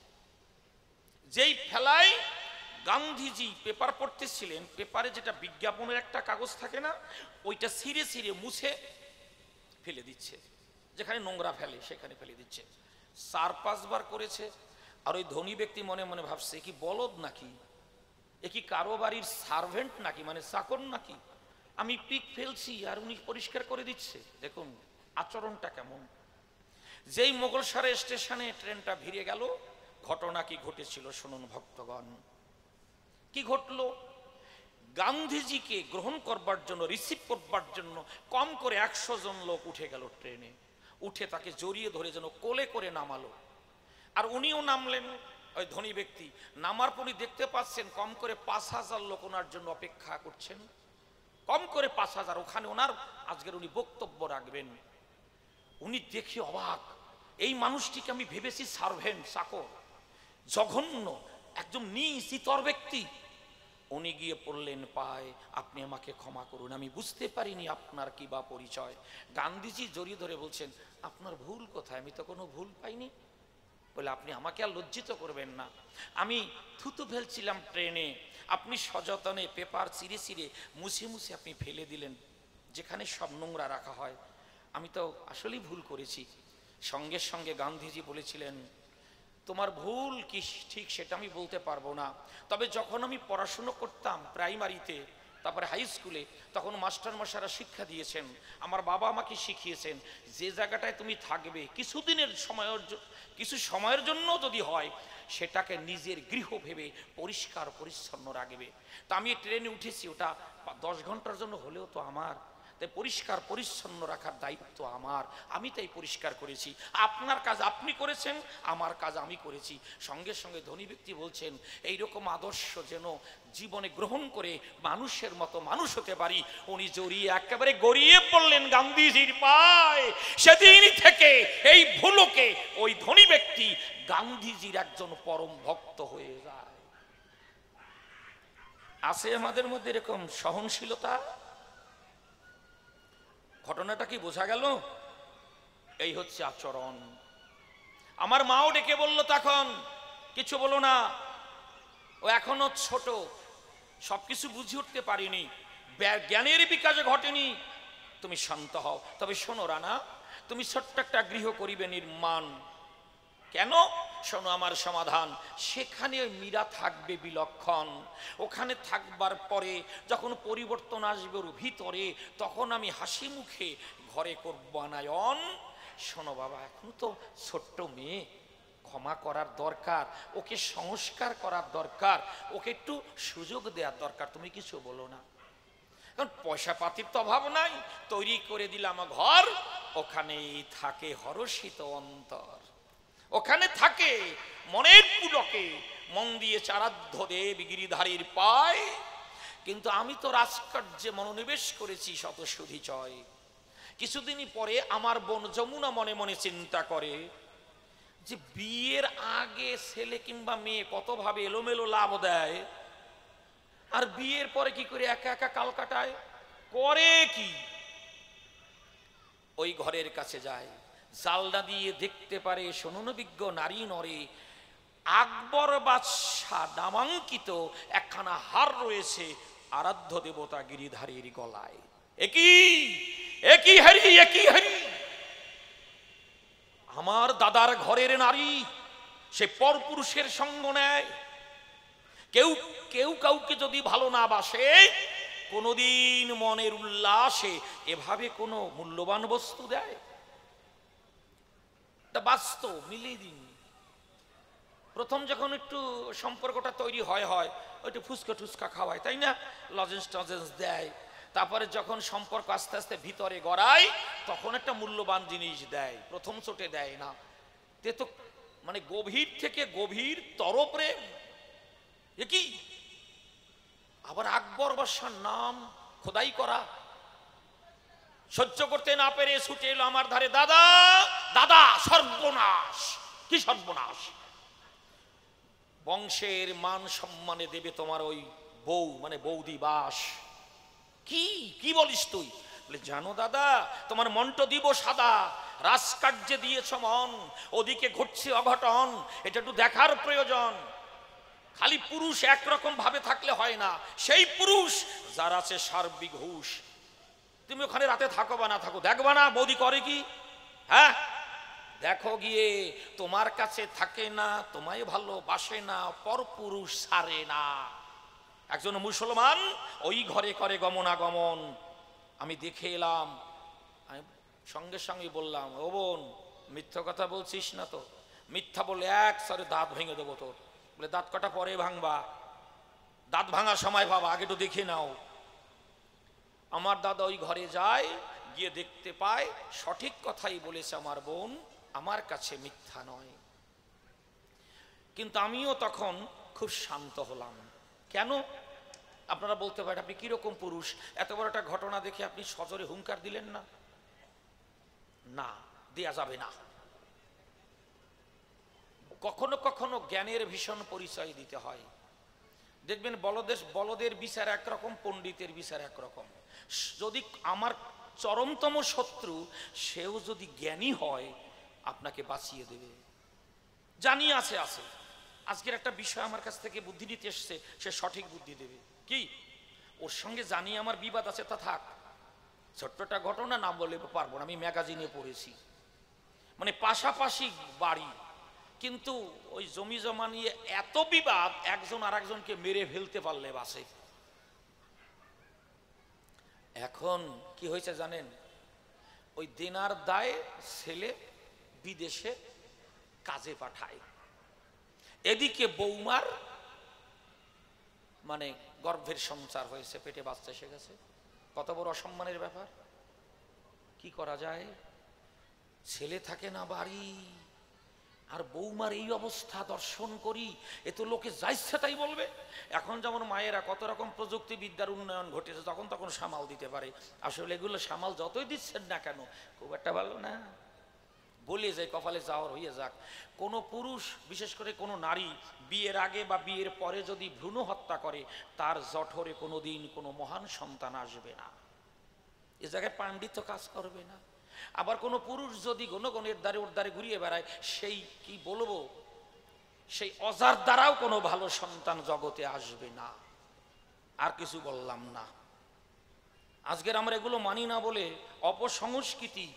যেই ফেলায়, গান্ধীজি পেপার পড়তেছিলেন, পেপারে যেটা বিজ্ঞাপনের একটা কাগজ থাকে না, ওইটা ছিঁড়ে ছিঁড়ে মুছে ফেলে দিচ্ছে, যেখানে নোংরা ফেলে সেখানে ফেলে দিচ্ছে। 4-5 বার করেছে। আর ওই ধনী ব্যক্তি মনে মনে ভাবছে কি বলদ নাকি, এ কি কারো বাড়ির সার্ভেন্ট নাকি, মানে চাকর নাকি, আমি পিক ফেলছি আর উনি পরিষ্কার করে দিচ্ছে। দেখুন আচরণটা কেমন। যেই মোগলসরাই স্টেশনে ট্রেনটা ভিড়ে গেল, ঘটনা কি ঘটেছিল শুনুন ভক্তগণ। কি ঘটলো, গান্ধীজিকে গ্রহণ করবার জন্য, রিসিভ করবার জন্য কম করে 100 জন লোক উঠে গেল ট্রেনে। উঠে তাকে জড়িয়ে ধরে যেন কোলে করে নামালো। আর উনিও নামলেন, ওই ধনী ব্যক্তি নামার পরই দেখতে পাচ্ছেন কম করে 5000 লোক ওনার জন্য অপেক্ষা করছেন। কম করে 5000। ওখানে ওনার আজকের উনি বক্তব্য রাখবেন। উনি দেখে অবাক, এই মানুষটিকে আমি ভেবেছি সার্ভেন্ট, চাকর, জঘন্য একজন নিচ ইতর ব্যক্তি। উনি গিয়ে পড়লেন পায়, আপনি আমাকে ক্ষমা করুন, আমি বুঝতে পারিনি আপনার কি বা পরিচয়। গান্ধীজি জড়িয়ে ধরে বলছেন, আপনার ভুল কোথায়, আমি তো কোনো ভুল পাইনি। বলে, আপনি আমাকে আর লজ্জিত করবেন না, আমি থুতু ফেলছিলাম ট্রেনে, আপনি সযত্নে পেপার চিরে চিরে মুছে মুছে আপনি ফেলে দিলেন যেখানে সব নোংরা রাখা হয়, আমি তো আসলেই ভুল করেছি। সঙ্গে সঙ্গে গান্ধীজি বলেছিলেন, তোমার ভুল কি ঠিক সেটা আমি বলতে পারবো না, তবে যখন আমি পড়াশুনো করতাম প্রাইমারিতে, তারপরে হাই স্কুলে, তখন মাস্টার মশাইরা শিক্ষা দিয়েছেন, আমার বাবা আমাকে শিখিয়েছেন, যে জায়গাটায় তুমি থাকবে কিছু সময়ের জন্য যদি হয়, সেটাকে নিজের গৃহ ভেবে পরিষ্কার পরিচ্ছন্ন রাখবে। তা আমি ট্রেনে উঠেছি, ওটা 10 ঘন্টার জন্য হলেও তো আমার, তাই পরিষ্কার পরিচ্ছন্ন রাখার দায়িত্ব আমার, আমি তাই পরিষ্কার করেছি। আপনার কাজ আপনি করেছেন, আমার কাজ আমি করেছি। সঙ্গে সঙ্গে ধনী ব্যক্তি বলছেন, এইরকম আদর্শ যেন জীবনে গ্রহণ করে মানুষের মতো মানুষ হতে পারি। উনি জড়িয়ে একেবারে গড়িয়ে পড়লেন গান্ধীজির পায়ে। সেদিন থেকে এই ভুলোকে ওই ধনী ব্যক্তি গান্ধীজির একজন পরম ভক্ত হয়ে যায়। আছে আমাদের মধ্যে এরকম সহনশীলতা? ঘটনাটা কি বোঝা গেল? এই হচ্ছে আচরণ। আমার মাও ডেকে বলল, তখন কিছু বলো না, ও এখনো ছোট, সবকিছু বুঝে উঠতে পারিনি, জ্ঞানের বিকাশ ঘটেনি, তুমি শান্ত হও। তবে শোনো রানা, তুমি ছোট্ট একটা গৃহ করিবে নির্মাণ। কেন? শোনো আমার সমাধান। সেখানে মীরা থাকবে বিলক্ষণ, ওখানে থাকবার পরে যখন পরিবর্তন আসবে ওর ভিতরে, তখন আমি হাসি মুখে ঘরে করব আনায়ন। শোনো বাবা, এখন তো ছোট্ট মেয়ে, ক্ষমা করার দরকার, ওকে সংস্কার করার দরকার, ওকে একটু সুযোগ দেওয়ার দরকার, তুমি কিছু বলো না। কারণ পয়সা পাতির তো অভাব নাই, তৈরি করে দিলাম ঘর, ওখানেই থাকে হরষিত অন্তর, ওখানে থাকে মনের পুলকে মন দিয়ে আরাধ্য দেব গিরিধারীর পায়। কিন্তু আমি তো রাজকার্যে মনোনিবেশ করেছি শত সুধিচয়। কিছুদিনই পরে আমার বোন যমুনা মনে মনে চিন্তা করে যে বিয়ের আগে ছেলে কিংবা মেয়ে কতভাবে এলোমেলো লাভ দেয়, আর বিয়ের পরে কি করে একা একা কাল কাটায়, করে কি? ওই ঘরের কাছে যায়, জালনা দিয়ে দেখতে পারে সননবিজ্ঞ নারী নরে আকবর বাদশাহ নামাঙ্কিত একখানা হার রয়েছে আরাধ্য দেবতা গিরিধারীর গলায়। একই হারি, একই হারি, আমার দাদার ঘরের নারী, সে পরপুরুষের সঙ্গ নেয়। কেউ কেউ কাউকে যদি ভালো না বাসে, কোনোদিন মনের উল্লাসে এভাবে কোনো মূল্যবান বস্তু দেয়? বাস্তব মিলিয়ে দিন। প্রথম যখন একটু সম্পর্কটা তৈরি হয় ওইটা ফুচকা টুচকা খাওয়ায়, তাই না, লজেন্স টজেন্স দেয়। তারপরে যখন সম্পর্ক আস্তে আস্তে ভিতরে গড়ায়, তখন একটা মূল্যবান জিনিস দেয়, প্রথম চোটে দেয় না। তে তো মানে গভীর থেকে গভীর তর প্রেম। কি আবার আকবর বাদশার নাম খোদাই করা। সহ্য করতে না পেরে ছুটে এলো আমার ধারে, দাদা দাদা, সর্বনাশ! কি সর্বনাশ? বংশের মান সম্মানে দেবে তোমার ওই বউ, মানে বৌদি বাস। কি কি বলিস তুই? বলে, জানো দাদা, তোমার মনটা দিব সাদা, রাজকার্যে দিয়েছ মন, ওদিকে ঘটছে অঘটন, এটা একটু দেখার প্রয়োজন। খালি পুরুষ একরকম ভাবে থাকলে হয় না, সেই পুরুষ যার আছে সার্বিক হুঁশ। তুমি ওখানে রাতে থাকো বা না থাকো, দেখবা না বৌদি করে কি? হ্যাঁ, দেখো গিয়ে তোমার কাছে থাকে না, তোমায় ভালোবাসে না, পরপুরুষ ছাড়ে না। একজন মুসলমান ওই ঘরে করে গমনাগমন, আমি দেখে এলাম। আমি সঙ্গে সঙ্গে বললাম, ও বোন মিথ্যা কথা বলছিস না তো? মিথ্যা বলে এক সরে দাঁত ভেঙে দেবো তোর। বলে দাঁত কটা পরে ভাঙবা, দাঁত ভাঙার সময় বাবা আগে তো দেখে নাও। আমার দাদা ওই ঘরে যায়, গিয়ে দেখতে পায় সঠিক কথাই বলেছে আমার বোন, আমার কাছে মিথ্যা নয়। কিন্তু আমিও তখন খুব শান্ত হলাম। কেন? আপনারা বলতে পারেন আপনি কিরকম পুরুষ, এত বড় একটা ঘটনা দেখে আপনি সজোরে হুঙ্কার দিলেন না? না, দেয়া যাবে না। কখনো কখনো জ্ঞানের ভীষণ পরিচয় দিতে হয়। দেখবেন বলদের বিচার একরকম, পণ্ডিতের বিচার একরকম। যদি আমার চরমতম শত্রু সেও যদি জ্ঞানী হয়, আপনাকে বাঁচিয়ে দেবে। জানি আছে। আজকের একটা বিষয় আমার কাছ থেকে বুদ্ধি নিতে এসছে, সে সঠিক বুদ্ধি দেবে। কি? ওর সঙ্গে জানি আমার বিবাদ আছে, তা থাক। ছোট্টটা ঘটনা না বলে পারবো না, আমি ম্যাগাজিনে পড়েছি। মানে পাশাপাশি বাড়ি, কিন্তু ওই জমি জমা নিয়ে এত বিবাদ, একজন আর একজনকে মেরে ফেলতে পারলে বাসে। এখন কি হয়েছে জানেন? ওই দেনার দায়ে ছেলে বিদেশে কাজে পাঠায়, এদিকে বৌমার মানে গর্ভের সঞ্চার হয়েছে, পেটে বাচ্চা এসে গেছে। কত বড় অসম্মানের ব্যাপার! কি করা যায়? ছেলে থাকে না বাড়ি, আর বৌমার এই অবস্থা দর্শন করি, এ তো লোকে যা ইচ্ছা তাই বলবে। এখন যেমন মায়েরা কত রকম প্রযুক্তিবিদ্যার উন্নয়ন ঘটেছে, তখন তখন সামাল দিতে পারে। আসলে এগুলো সামাল যতই দিচ্ছেন না কেন, খুব একটা ভালো না। বলে যায় কপালে যাওয়ার হয়ে যাক। কোনো পুরুষ, বিশেষ করে কোনো নারী বিয়ের আগে বা বিয়ের পরে যদি ভ্রূণ হত্যা করে, তার জঠরে কোনোদিন কোনো মহান সন্তান আসবে না। এ জায়গায় পাণ্ডিত্য কাজ করবে না। আবার কোনো পুরুষ যদি গণগণের দ্বারে ওর দ্বারে ঘুরিয়ে বেড়ায়, সেই কি বলবো, সেই অজার দ্বারাও কোনো ভালো সন্তান জগতে আসবে না। আর কিছু বললাম না। আজকের আমরা এগুলো মানি না বলে অপসংস্কৃতি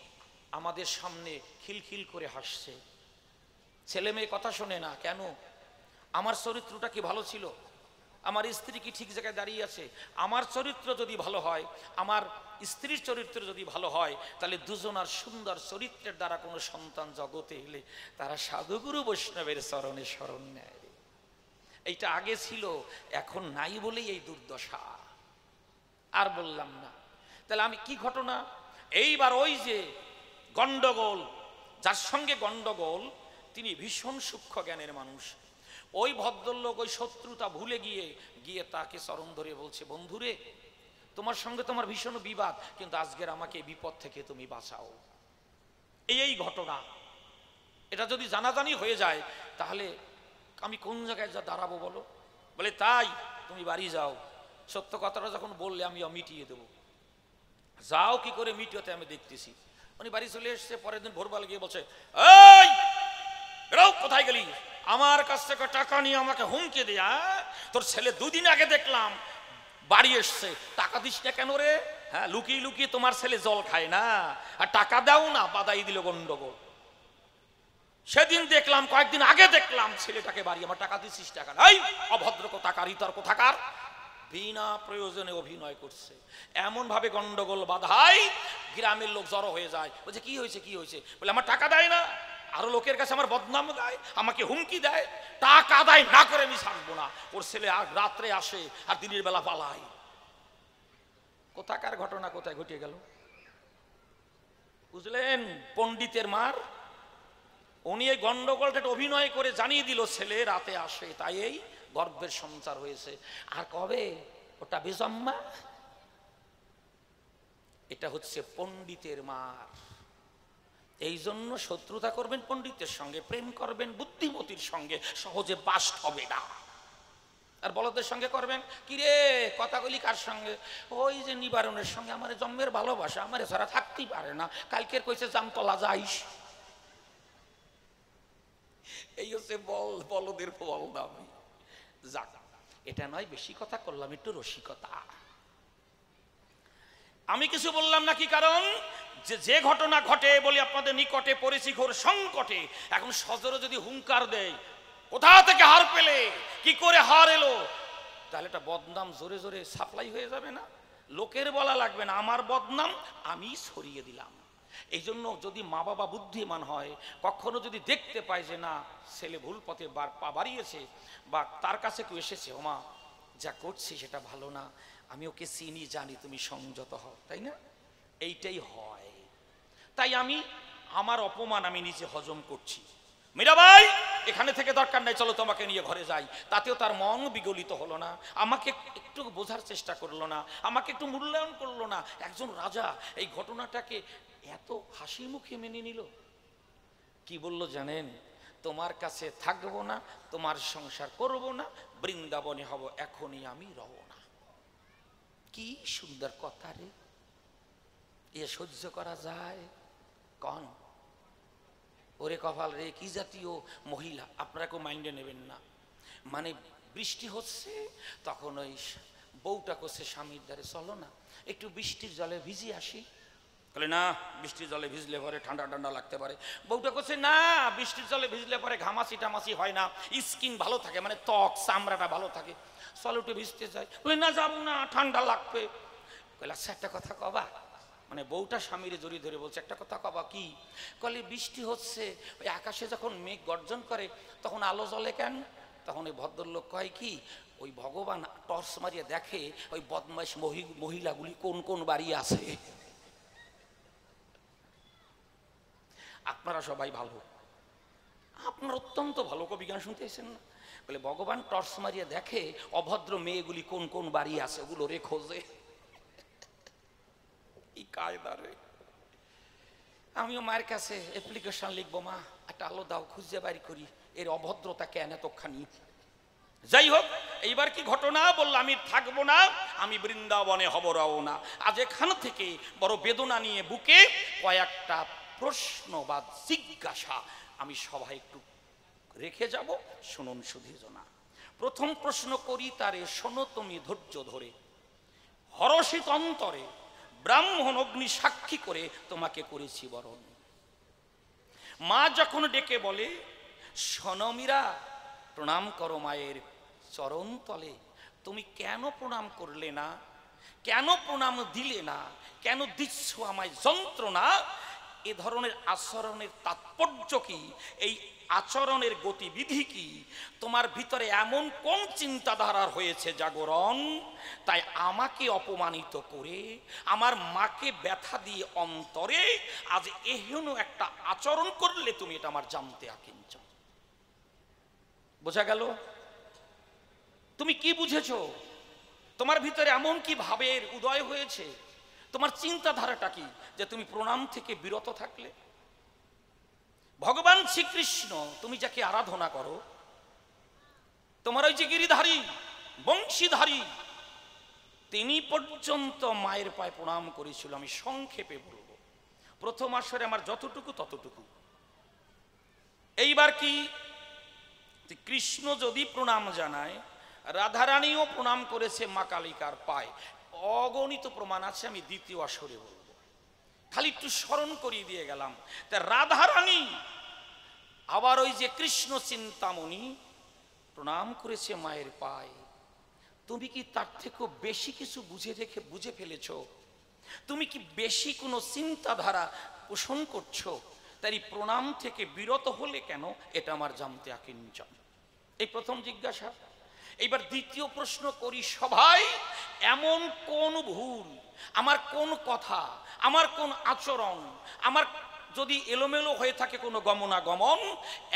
আমাদের সামনে খিলখিল করে হাসছে। ছেলে মেয়ে কথা শোনে না কেন? আমার চরিত্রটা কি ভালো ছিল? আমার স্ত্রী কি ঠিক জায়গায় দাঁড়িয়ে আছে? আমার চরিত্র যদি ভালো হয়, আমার স্ত্রীর চরিত্র যদি ভালো হয়, তাহলে দুজনার সুন্দর চরিত্রের দ্বারা কোনো সন্তান জগতে এলে তারা সাধুগুরু বৈষ্ণবের চরণে শরণ নেয়। এইটা আগে ছিল, এখন নাই বলেই এই দুর্দশা। আর বললাম না। তাহলে আমি কি ঘটনা? এইবার ওই যে গন্ডগোল, যার সঙ্গে গন্ডগোল, তিনি ভীষণ সূক্ষ্ম জ্ঞানের মানুষ। ওই ভদ্রলোক ওই শত্রুতা ভুলে গিয়ে তাকে চরণ ধরে বলছে, বন্ধুরে তোমার সঙ্গে তোমার ভীষণ বিবাদ, কিন্তু আজকের আমাকে বিপদ থেকে তুমি বাঁচাও। এই ঘটনা। এটা যদি জানাজানি হয়ে যায়, তাহলে আমি কোন জায়গায় যা দাঁড়াবো বলো? বলে তাই তুমি বাড়ি যাও, সত্য কথাটা যখন বললে আমি মিটিয়ে দেবো। যাও, কি করে মিটিয়েতে আমি দেখতেছি। উনি বাড়ি চলে এসছে, পরের দিন ভোরবেলা গিয়ে বলছে, এই কোথায় গেলি? আমার কাছ থেকে টাকা নিয়ে আমাকে হুমকি দেয়া, তোর ছেলে দুদিন আগে দেখলাম বাড়ি এসছে, টাকা দিস না কেন রে? হ্যাঁ, লুকিয়ে লুকিয়ে তোমার ছেলে জল খায় না, আর টাকা দাও না, বাদাই দিল গন্ডগোল। সেদিন দেখলাম, কয়েকদিন আগে দেখলাম ছেলেটাকে বাড়ি, আমার টাকা দিছিস টাকা নাই, অভদ্র কোথাকার, ইতর কোথাকার, বিনা প্রয়োজনে অভিনয় করছে। এমন ভাবে গন্ডগোল বাধায়, গ্রামের লোক জড়ো হয়ে যায়। বলছে কি হয়েছে, কি হয়েছে? বলে আমার টাকা দেয় না, আরো লোকের কাছে আমার বদনাম দেয়, আমাকে হুমকি দেয়, টাকা আদায় না করে আমি ছাড়বো না। ওর ছেলে আর রাত্রে আসে আর দিনের বেলা পালায়। কোথাকার ঘটনা কোথায় ঘটিয়ে গেল বুঝলেন? পণ্ডিতের মার। উনি এই গন্ডগোলটা অভিনয় করে জানিয়ে দিল ছেলে রাতে আসে, তাই এই গর্ভের সঞ্চার হয়েছে। আর কবে ওটা বেজম্মা? এটা হচ্ছে পণ্ডিতের মার। এই জন্য শত্রুতা করবেন পণ্ডিতের সঙ্গে, প্রেম করবেন বুদ্ধিমতির সঙ্গে, সহজে বাস হবে না। আর বলদের সঙ্গে করবেন কি রে, কথাগুলি কার সঙ্গে? ওই যে নিবারণের সঙ্গে। আমার জন্মের ভালোবাসা, আমার ছাড়া থাকতেই পারে না, কালকের কইছে জামতলা যাইস। এই হচ্ছে বলদের বল দামি। যাক, এটা নয়, বেশি কথা করলাম, একটু রসিকতা। আমি কিছু বললাম না, কি কারণ? যে ঘটনা ঘটে বলি আপনাদের নিকটে পড়েছি ঘোর সংকটে, এখন সজরে যদি হুঙ্কার দেয় কোথা থেকে হার পেলে, কি করে হার এলো, তাহলে এটা বদনাম জোরে জোরে সাপ্লাই হয়ে যাবে না? লোকের বলা লাগবে না, আমার বদনাম আমি ছড়িয়ে দিলাম। এই জন্য যদি মা বাবা বুদ্ধিমান হয়, কখনো যদি দেখতে পায় যে না ছেলে ভুল পথে পা বাড়িয়েছে, বা তার কাছে কেউ এসেছে, ওমা যা করছি সেটা ভালো না, আমি ওকে চিনি জানি, তুমি সংযত হও, তাই না? এইটাই হয়। তাই আমি আমার অপমান আমি নিজে হজম করছি। মীরাবাই এখানে থেকে দরকার নাই, চলো তোমাকে নিয়ে ঘরে যাই, তাতেও তার মন বিগলিত হলো না, আমাকে একটু বোঝার চেষ্টা করলো না, আমাকে একটু মূল্যায়ন করলো না। একজন রাজা এই ঘটনাটাকে এত হাসি মুখে মেনে নিল। কি বলল জানেন? তোমার কাছে থাকবো না, তোমার সংসার করব না, বৃন্দাবনে হব, এখনই আমি রওনা। কি সুন্দর কথা রে, এ সহ্য করা যায়? কন ওরে কপাল রে, কি জাতীয় মহিলা! আপনারা কেউ মাইন্ডে নেবেন না। মানে বৃষ্টি হচ্ছে, তখন ওই বউটা করছে স্বামীর দ্বারে, চলো না একটু বৃষ্টির জলে ভিজে আসি। বলে না, বৃষ্টির জলে ভিজলে পরে ঠান্ডা ঠান্ডা লাগতে পারে। বউটা করছে না, বৃষ্টির জলে ভিজলে পরে ঘামাচি টামাচি হয় না, স্কিন ভালো থাকে, মানে ত্বক চামড়াটা ভালো থাকে, চলো একটু ভিজতে চাই। বলে না যাবো না, ঠান্ডা লাগবে। বলে আচ্ছা একটা কথা কবা, মানে বউটা স্বামীর জড়িয়ে ধরে বলছে একটা কথা কবা। কি? কলে বৃষ্টি হচ্ছে, ওই আকাশে যখন মেঘ গর্জন করে তখন আলো জ্বলে কেন? তখন ওই ভদ্রলোক কয় কি, ওই ভগবান টর্চ মারিয়ে দেখে ওই বদমাইশ মহিলাগুলি কোন কোন বাড়ি আছে। আপনারা সবাই ভালো, আপনারা অত্যন্ত ভালো, কবি গান শুনতে এসেছেন না? বলে ভগবান টর্চ মারিয়ে দেখে অভদ্র মেয়েগুলি কোন কোন বাড়ি আছে, ওগুলো রে খোঁজে। আমিও মায়ের কাছে অ্যাপ্লিকেশন লিখবো, মা একটা আলো দাও, খুঁজে বাড়ি করি, এর অভদ্রতা কেন এতখানি। যাই হোক, এইবার কি ঘটনা বললো, আমি থাকবো না, আমি বৃন্দাবনে হব রওনা। আজ এখান থেকে বড় বেদনা নিয়ে বুকে কয়েকটা প্রশ্ন বা জিজ্ঞাসা আমি সবাই একটু রেখে যাব, শুনুন সুধীজনা। প্রথম প্রশ্ন করি তারে, শোনো তুমি ধৈর্য ধরে, হরষিত অন্তরে ব্রাহ্মণ অগ্নি সাক্ষী করে তোমাকে করেছি বরণ। মা যখন ডেকে বলে, শোনো মীরা, প্রণাম করো মায়ের চরণ তলে, তুমি কেন প্রণাম করলে না, কেন প্রণাম দিলে না, কেন দিচ্ছ আমায় যন্ত্রণা? এ ধরনের আচরণের তাৎপর্য কি, এই আচরণের গতিবিধি কি, তোমার ভিতরে এমন কোন চিন্তাধারার হয়েছে জাগরণ, তাই আমাকে অপমানিত করে, আমার মাকে ব্যথা দিয়ে অন্তরে আজ এহেন একটা আচরণ করলে তুমি, এটা আমার জানতে আকিঞ্চন। বোঝা গেল? তুমি কি বুঝেছো? তোমার ভিতরে এমন কি ভাবের উদয় হয়েছে? তোমার চিন্তাধারাটা কি যে তুমি প্রণাম থেকে বিরত থাকলে? ভগবান শ্রীকৃষ্ণ তুমি যাকে আরাধনা করো, তোমার ওই যে গিরিধারী বংশীধারী, তিনি পর্যন্ত মায়ের পায়ে প্রণাম করেছিল। আমি সংক্ষেপে বলবো, প্রথম আসরে আমার যতটুকু ততটুকু। এইবার কি, কৃষ্ণ যদি প্রণাম জানায়, রাধারানীও প্রণাম করেছে মা কালিকার পায়ে, অগণিত প্রমাণ আছে, আমি দ্বিতীয় আসরে বলবো, খালি একটু স্মরণ করিয়ে দিয়ে গেলাম। তা রাধারানী আবার ওই যে কৃষ্ণ চিন্তামণি প্রণাম করেছে মায়ের পায়ে, তুমি কি তার থেকেও বেশি কিছু বুঝে ফেলেছো? তুমি কি বেশি কোনো চিন্তাধারা পোষণ করছো? তাই প্রণাম থেকে বিরত হলে কেন, এটা আমার জানতে আকিঞ্চন। এই প্রথম জিজ্ঞাসা। এইবার দ্বিতীয় প্রশ্ন করি, সবাই এমন কোন ভুল, আমার কোন কথা, আমার কোন আচরণ, আমার যদি এলোমেলো হয়ে থাকে কোনো গমনাগমন,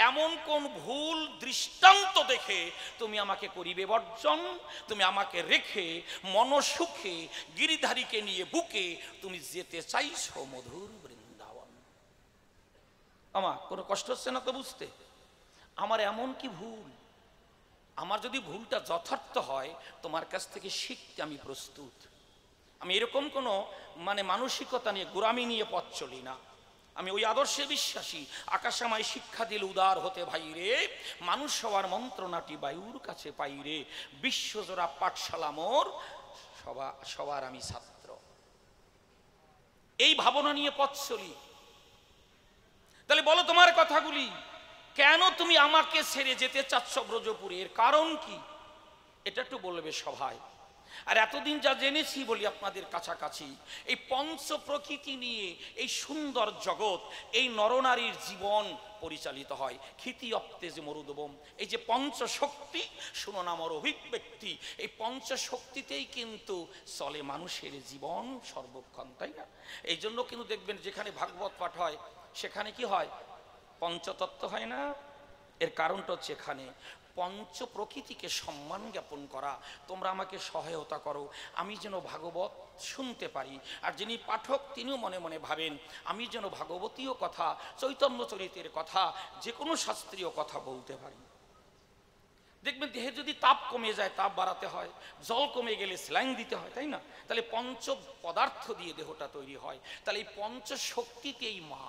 এমন কোন ভুল দৃষ্টান্ত দেখে তুমি আমাকে করিবে বর্জন, তুমি আমাকে রেখে মনসুখে গিরিধারীকে নিয়ে বুকে তুমি যেতে চাইছো মধুর বৃন্দাবন। আমার কোনো কষ্ট হচ্ছে না তো বুঝতে? আমার এমন কি ভুল, আমার যদি ভুলটা যথার্থ হয় তোমার কাছ থেকে শিখতে আমি প্রস্তুত। আমি এরকম কোনো মানসিকতা নিয়ে, গোড়ামি নিয়ে পথ চলি না। আমি ওই আদর্শে বিশ্বাসী, আকাশ আমায় শিক্ষা দিল উদার হতে ভাই রে, মানুষ হওয়ার মন্ত্রণাটি বায়ুর কাছে পাই রে, বিশ্বজোড়া পাঠশালা মোর, সবার আমি ছাত্র। এই ভাবনা নিয়ে পথ চলি। তাহলে বলো তোমার কথাগুলি, কেন তুমি আমাকে ছেড়ে যেতে চাচ্ছ ব্রজপুরে, এর কারণ কি? এটা একটু বলবে সভায়। আর এতদিন যা জেনেছি বলি আপনাদের কাছাকাছি, এই পঞ্চ প্রকৃতি নিয়ে এই সুন্দর জগৎ, এই নরনারীর জীবন পরিচালিত হয়। ক্ষিতি অপ্তেজ মরুদবম, এই যে পঞ্চ শক্তি, শুনো না আমার অভিব্যক্তি, এই পঞ্চ শক্তিতেই কিন্তু চলে মানুষের জীবন সর্বক্ষণ, তাই না? এই জন্য কিন্তু দেখবেন যেখানে ভাগবত পাঠ হয় সেখানে কি হয়? পঞ্চতত্ত্ব হয় না? এর কারণটা হচ্ছে এখানে পঞ্চ প্রকৃতিকে সম্মান জ্ঞাপন করা। তোমরা আমাকে সহায়তা করো, আমি যেন ভাগবত শুনতে পারি, আর যিনি পাঠক তিনিও মনে মনে ভাবেন আমি যেন ভাগবতীয় কথা, চৈতন্য চরিতের কথা, যে কোনো শাস্ত্রীয় কথা বলতে পারি। দেখবেন দেহে যদি তাপ কমে যায় তাপ বাড়াতে হয়, জল কমে গেলে স্যালাইন দিতে হয়, তাই না? তাহলে পঞ্চ পদার্থ দিয়ে দেহটা তৈরি হয়। তাহলে এই পঞ্চ শক্তিতেই মা,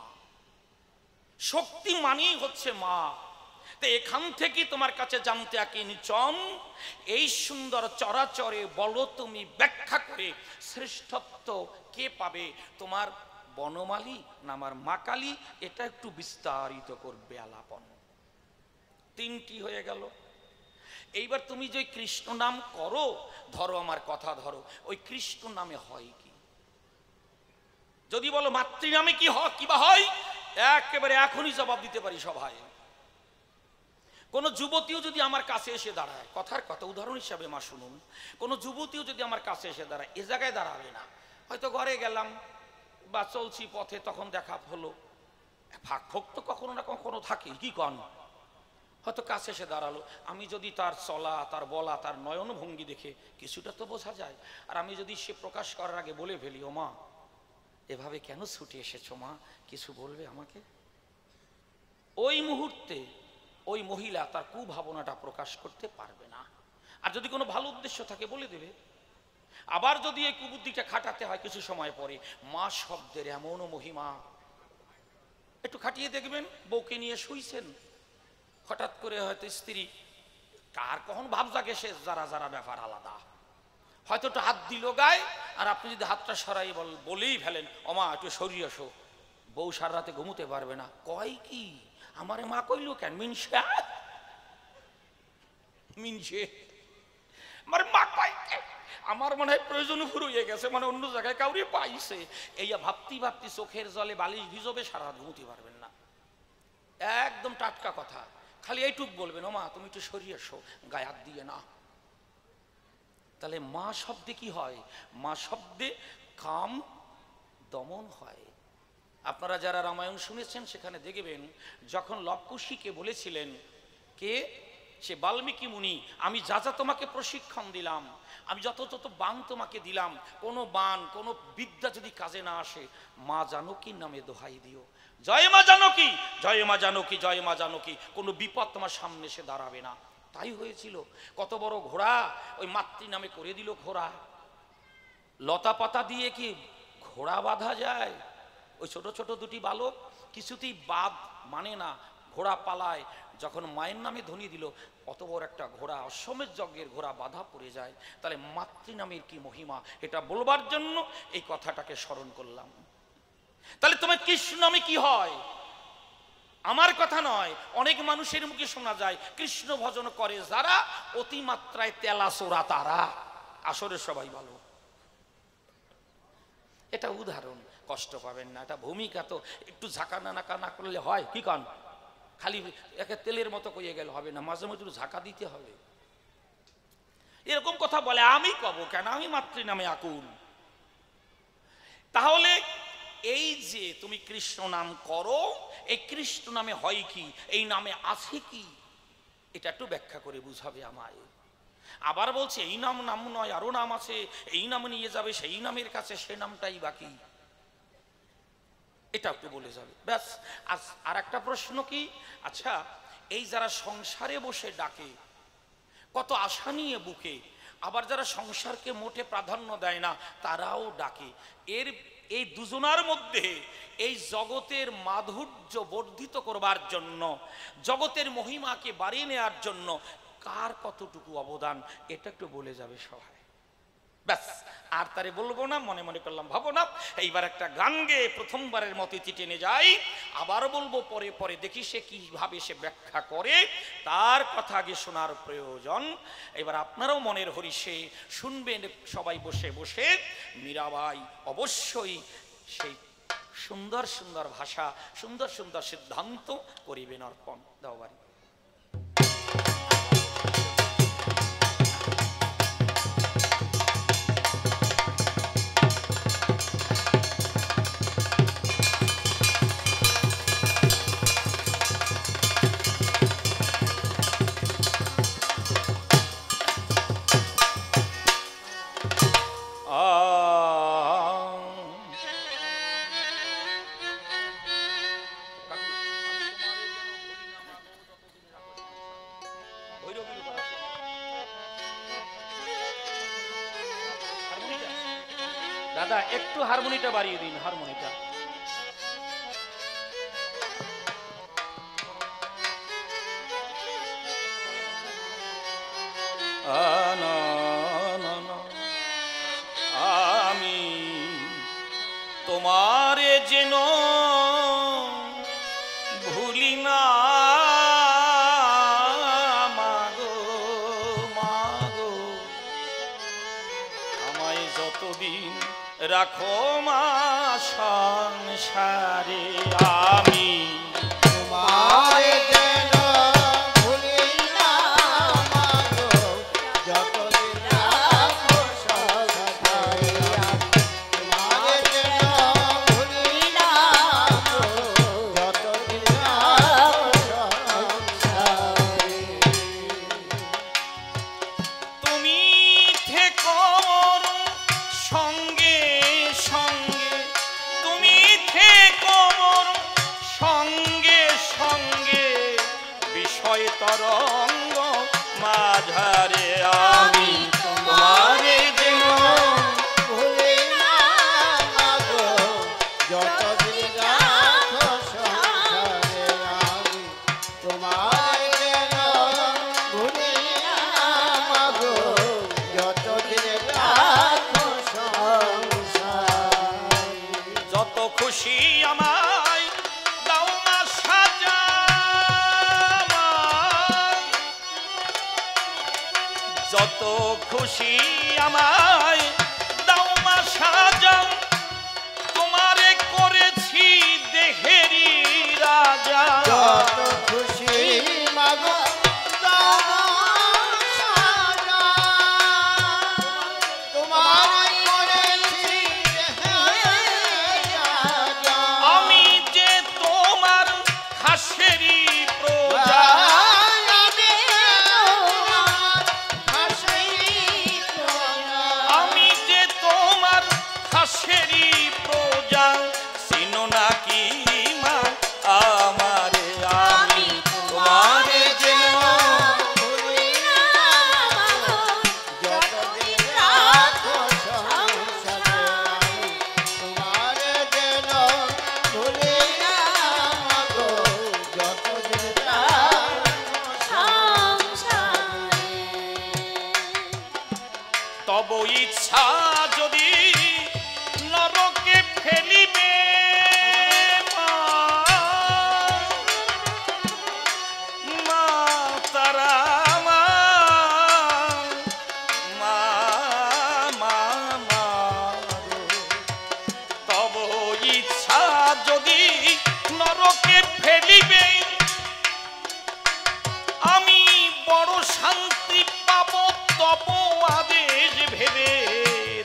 শক্তি মানেই হচ্ছে মা। তো এখান থেকে তোমার কাছে জানতে নিচম এই সুন্দর চরাচরে বলো তুমি ব্যাখ্যা করে শ্রেষ্ঠত্ব কে পাবে, তোমার বনমালী না আমার মা কালী? এটা একটু বিস্তারিত করবে আলাপন। তিনটি হয়ে গেল। এইবার তুমি যে কৃষ্ণ নাম করো, ধরো আমার কথা ধরো, ওই কৃষ্ণ নামে হয় কি? যদি বলো মাতৃ নামে কি হয়, কি বা হয়, একেবারে এখনই জবাব দিতে পারি সবাই। কোন যুবতীও যদি আমার কাছে এসে দাঁড়ায়, কথার কথা উদাহরণ হিসাবে মা শুনুন, কোন যুবতীও যদি আমার কাছে এসে দাঁড়ায়, এ জায়গায় দাঁড়াবে না, হয়তো ঘরে গেলাম বা চলছি পথে, তখন দেখা হলো, ফাঁক ফোক তো কখনো না কখনো থাকে, কি কন? হয়তো কাছে এসে দাঁড়ালো, আমি যদি তার চলা, তার বলা, তার নয়ন ভঙ্গি দেখে কিছুটা তো বোঝা যায়, আর আমি যদি সে প্রকাশ করার আগে বলে ফেলি, ও মা এভাবে কেন ছুটে এসেছো মা, কিছু বলবে আমাকে? ওই মুহূর্তে ওই মহিলা তার কুভাবনাটা প্রকাশ করতে পারবে না। আর যদি কোনো ভালো উদ্দেশ্য থাকে বলে দেবে। আবার যদি এই কুবুদ্ধিটা খাটাতে হয় কিছু সময় পরে, মা শব্দের এমনও মহিমা। একটু খাটিয়ে দেখবেন, বউকে নিয়ে শুইছেন, হঠাৎ করে হয়তো স্ত্রী, কার কখন ভাব জাগে সে যারা যারা ব্যাপার আলাদা, হয়তো একটু হাত দিল গায়ে, আর আপনি যদি হাতটা সরাই বলেই ফেলেন, অমা একটু সরিয়ে আসো, বউ সারা রাতে ঘুমোতে পারবে না। কয় কি আমারে মা কইল কেন? মিনসে আমার মা কয়, আমার মনে হয় প্রয়োজন ফুরিয়ে গেছে, মানে অন্য জায়গায় কাউরে পাইছে। এই ভাবতি ভাবতি চোখের জলে বালিশ ভিজবে, সারা রাত ঘুমোতে পারবেন না। একদম টাটকা কথা, খালি এইটুক বলবেন, ও মা তুমি একটু সরিয়ে আসো, গায়ে হাত দিয়ে না। তাহলে মা শব্দে কি হয়? মা শব্দে কাম দমন হয়। আপনারা যারা রামায়ণ শুনেছেন সেখানে দেখবেন, যখন লবকুশীকে বলেছিলেন, কে? সে বাল্মীকি মুনি, আমি যা যা তোমাকে প্রশিক্ষণ দিলাম, আমি যত যত বাণ তোমাকে দিলাম, কোনো বাণ কোনো বিদ্যা যদি কাজে না আসে, মা জানকীর নামে দোহাই দিও। জয় মা জানকী, জয় মা জানকী, জয় মা জানকী, কোনো বিপদ তোমার সামনে এসে দাঁড়াবে না। তাই হয়েছিল। কত বড় ঘোড়া ওই মাতৃ নামে করে দিল ঘোড়া। লতা পাতা দিয়ে কি ঘোড়া বাঁধা যায়? ওই ছোট ছোট দুটি বালক কিছুতেই বাদ মানে না, ঘোড়া পালায়। যখন মায়ের নামে ধ্বনি দিল, অত বড় একটা ঘোড়া, অশ্বমেধ যজ্ঞের ঘোড়া বাধা পড়ে যায়। তাহলে মাতৃ নামের কি মহিমা, এটা বলবার জন্য এই কথাটাকে স্মরণ করলাম। তাহলে তোমার কৃষ্ণ নামে কি হয়? আমার কথা নয়, অনেক মানুষের মুখে শোনা যায়, কৃষ্ণ ভজন করে যারা অতিমাত্রায় তেলাসোরা তারা। আসরে সবাই ভালো, এটা উদাহরণ, কষ্ট পাবেন না, এটা ভূমিকা তো একটু ঝাঁকা নাকা না করলে হয়, কি কান? খালি একে তেলের মতো কইয়ে গেলে হবে না, মাঝে মাঝে একটু ঝাঁকা দিতে হবে। এরকম কথা বলে, আমি কব কেন? আমি মাতৃ নামে আকুল। তাহলে এই যে তুমি কৃষ্ণ নাম করো, এই কৃষ্ণ নামে হয় কি, এই নামে আছে কি, এটা একটু ব্যাখ্যা করে বুঝাবে আমায়। আবার বলছে এই নাম নাম নয়, আরো নাম আছে, এই নাম নিয়ে যাবে সেই নামের কাছে, সে নামটাই বাকি, এটা একটু বলে যাবে ব্যাস। আর একটা প্রশ্ন কি, আচ্ছা এই যারা সংসারে বসে ডাকে, কত আশা নিয়ে বুকে, আবার যারা সংসারকে মোটে প্রাধান্য দেয় না তারাও ডাকে, এই দুজনার মধ্যে এই জগতের মাধুর্য বর্ধিত করবার জন্য, জগতের মহিমাকে বাড়িয়ে নেওয়ার জন্য কার কতটুকু অবদান, এটা একটু বলে যাবে সবাই। ব্যাস, আর তারে বলবো না, মনে মনে করলাম ভাবো না। এইবার একটা গান গেয়ে প্রথমবারের মতো ইতি টেনে যাই, আবার বলবো পরে পরে, দেখি সে কিভাবে সে ব্যাখ্যা করে, তার কথা আগে শোনার প্রয়োজন। এবার আপনারাও মনের হরিষে শুনবেন সবাই বসে বসে। মীরাবাই অবশ্যই সেই সুন্দর সুন্দর ভাষা, সুন্দর সুন্দর সিদ্ধান্ত করিবেন অর্পণ। দাও বাড়ি। দাদা একটু হারমোনিটা বাড়িয়ে দিন, হারমোনিটা। আমি তোমারে যেন ভুলি না মাগো, মাগো আমায় যতদিন রাখো মা সংসারে, আমি তোমারে যেন ভুলি না মাগো, যতদিন রাখো সংসারে। তোমারে যেন ভুলি না মাগো, যতদিন রাখো সংসারে। তুমি থেকো সঙ্গে সঙ্গে, তুমি থেকো সঙ্গে সঙ্গে, বিষয় তরঙ্গ মাঝারে, আমি তোমারে যেন ভুলি না মাগো, যতদিন রাখো সংসারে। আমি তোমারে যেন ভুলি না মাগো, যতদিন রাখো সংসারে। যত খুশি আমায় দাও না সাজা, যত খুশি আমায় দাও না সাজা, তোমারে করেছি দেহেরি রাজা। যত খুশি মাগো দাও সাজা, তোমার করেছি রাজা। আমি যে তোমার খাসেরি প্রজা, আমি যে তোমার খাসেরি প্রজা, চিনো নাকি মা আমারে, আমি তোমারে যেন ভুলি না মাগো, যতদিন রাখো সংসারে। আমি তোমারে যেন ভুলি না মাগো, যতদিন রাখো সংসারে। তব ইচ্ছা যদি নরকে ফেলিবে মা, মা তারা মা, মা মা মা গো। তব ইচ্ছা যদি নরকে ফেলিবে, আমি বড় শান্তি পাব তব আদেশ ভেবে।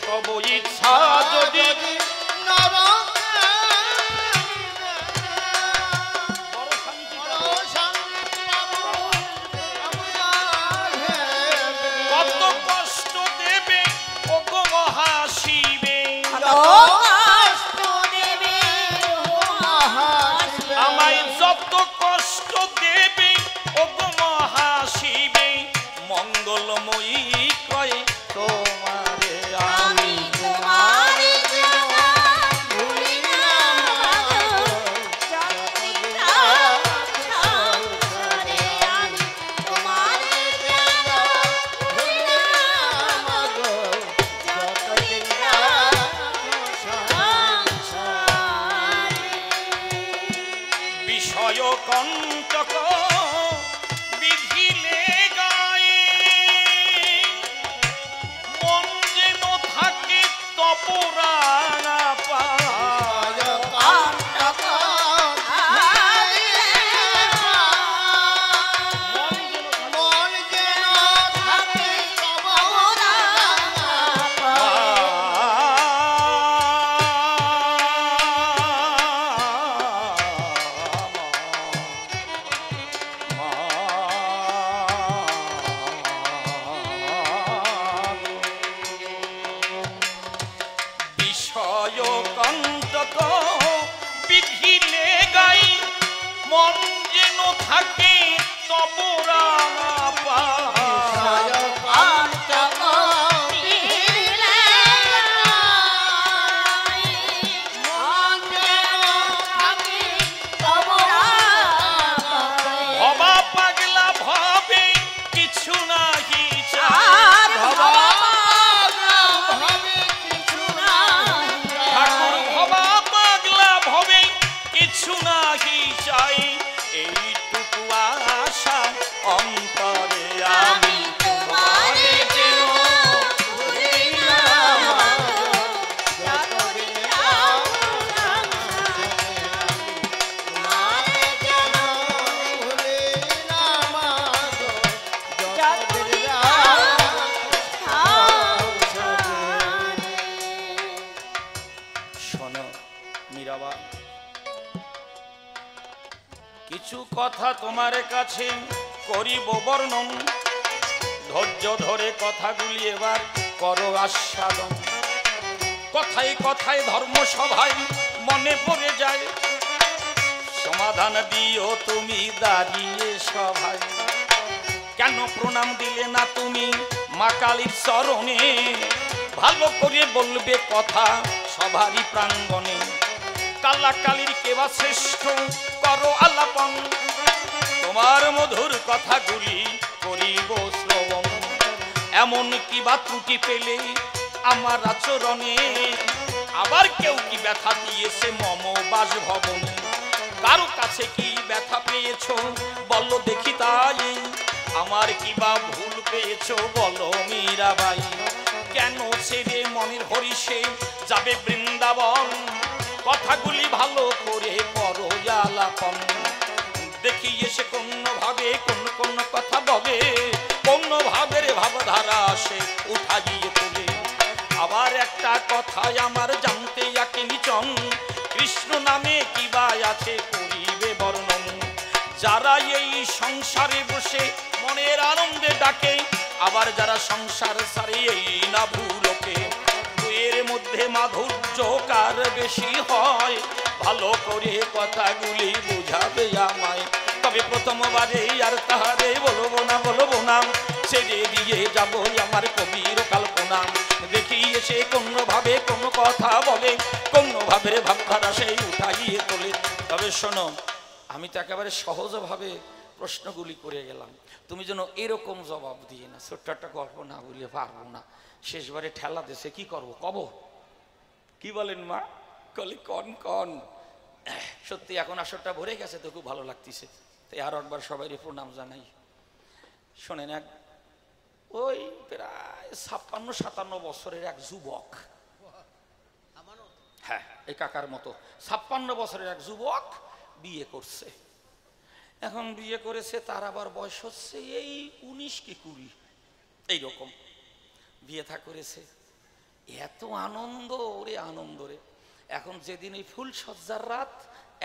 তব ইচ্ছা যদি বড় শান্তি কত কষ্ট দেবে ওগো মহাশিবে, আমায় যত কণ্টক বিধিলে গায়ে মন যেন থাকে তপরানা পায় মন যেন থাকে তপরানা পায় ভবা পাগলা ভবে কিছু নাহি চায় ঠাকুর ভবা পাগলা ভবে কিছু নাহি চাই এইটুকু আশা অন্তরে আমি তোমারে যেন ভুলি না শোনো মীরাবা, কিছু কথা তোমার কাছে করিব বর্ণন, ধৈর্য ধরে কথাগুলি এবার করো আস্বাদন। কথায় কথায় ধর্মসভায় মনে পড়ে যায়, সমাধান দিও তুমি দাঁড়িয়ে সভায়। কেন প্রণাম দিলে না তুমি মা কালীর চরণে, ভালো করে বলবে কথা সভারই প্রাঙ্গণে। কালা কালীর কেবা শ্রেষ্ঠ করো আলাপন, তোমার মধুর কথাগুলি করিব শ্রবণ। এমন কি বা ত্রুটি পেলে আমার আচরণে, আবার কেউ কি ব্যথা দিয়েছে মম বাসভবনে। কারো কাছে কি ব্যথা পেয়েছো বলো দেখি তাই, আমার কি বা ভুল পেয়েছো বলো মীরাবাই। কেন ছেড়ে মনের হরিষে যাবে বৃন্দাবন, কথাগুলি ভালো করে করো আলাপন। দেখি এসে কোন ভাবে কোন কোন কথা বলে, কোন ভাবের ভাবধারা আসে উঠাইয়ে তোলে। আবার একটা কথাই আমার জানতে যাকে নিচন, কৃষ্ণ নামে কি বা আছে করিবে বর্ণন। যারা এই সংসারে বসে মনের আনন্দে ডাকে, আবার যারা সংসার সারে এই না ভুলোকে। এর মধ্যে মাধুর্য কার বেশি হয়, ভালো করে কথাগুলি বুঝাবে আমায়। তবে প্রথমবারে আর তাহারে বলবো না, ছেড়ে দিয়ে যাব আমার কবির কল্পনা। দেখি এসে কোন ভাবে কোন কথা বলে, কোন ভাবের ভাবধারা সেই উঠাইয়ে তোলে। তবে শোনো, আমি তো একেবারে সহজভাবে প্রশ্নগুলি করে গেলাম, তুমি যেন এরকম জবাব দিয়ে না। ছোট্ট একটা গল্প না বললে পারবো না, শেষবারে ঠেলা দেশে কি করবো কব, কি বলেন মা? কলি কন কন। সত্যি এখন আসরটা ভরে গেছে তো খুব ভালো লাগতেছে, তাই আর একবার সবাই প্রণাম জানাই। শোনেন, এক ওই প্রায় 56-57 বছরের এক যুবক, হ্যাঁ এই কাকার মতো 56 বছরের এক যুবক বিয়ে করছে। এখন বিয়ে করেছে, তার আবার বয়স হচ্ছে এই 19 কি 20 এইরকম। বিয়ে থা করেছে, এত আনন্দ ওরে আনন্দ রে। এখন যেদিন এই ফুল সজ্জার রাত,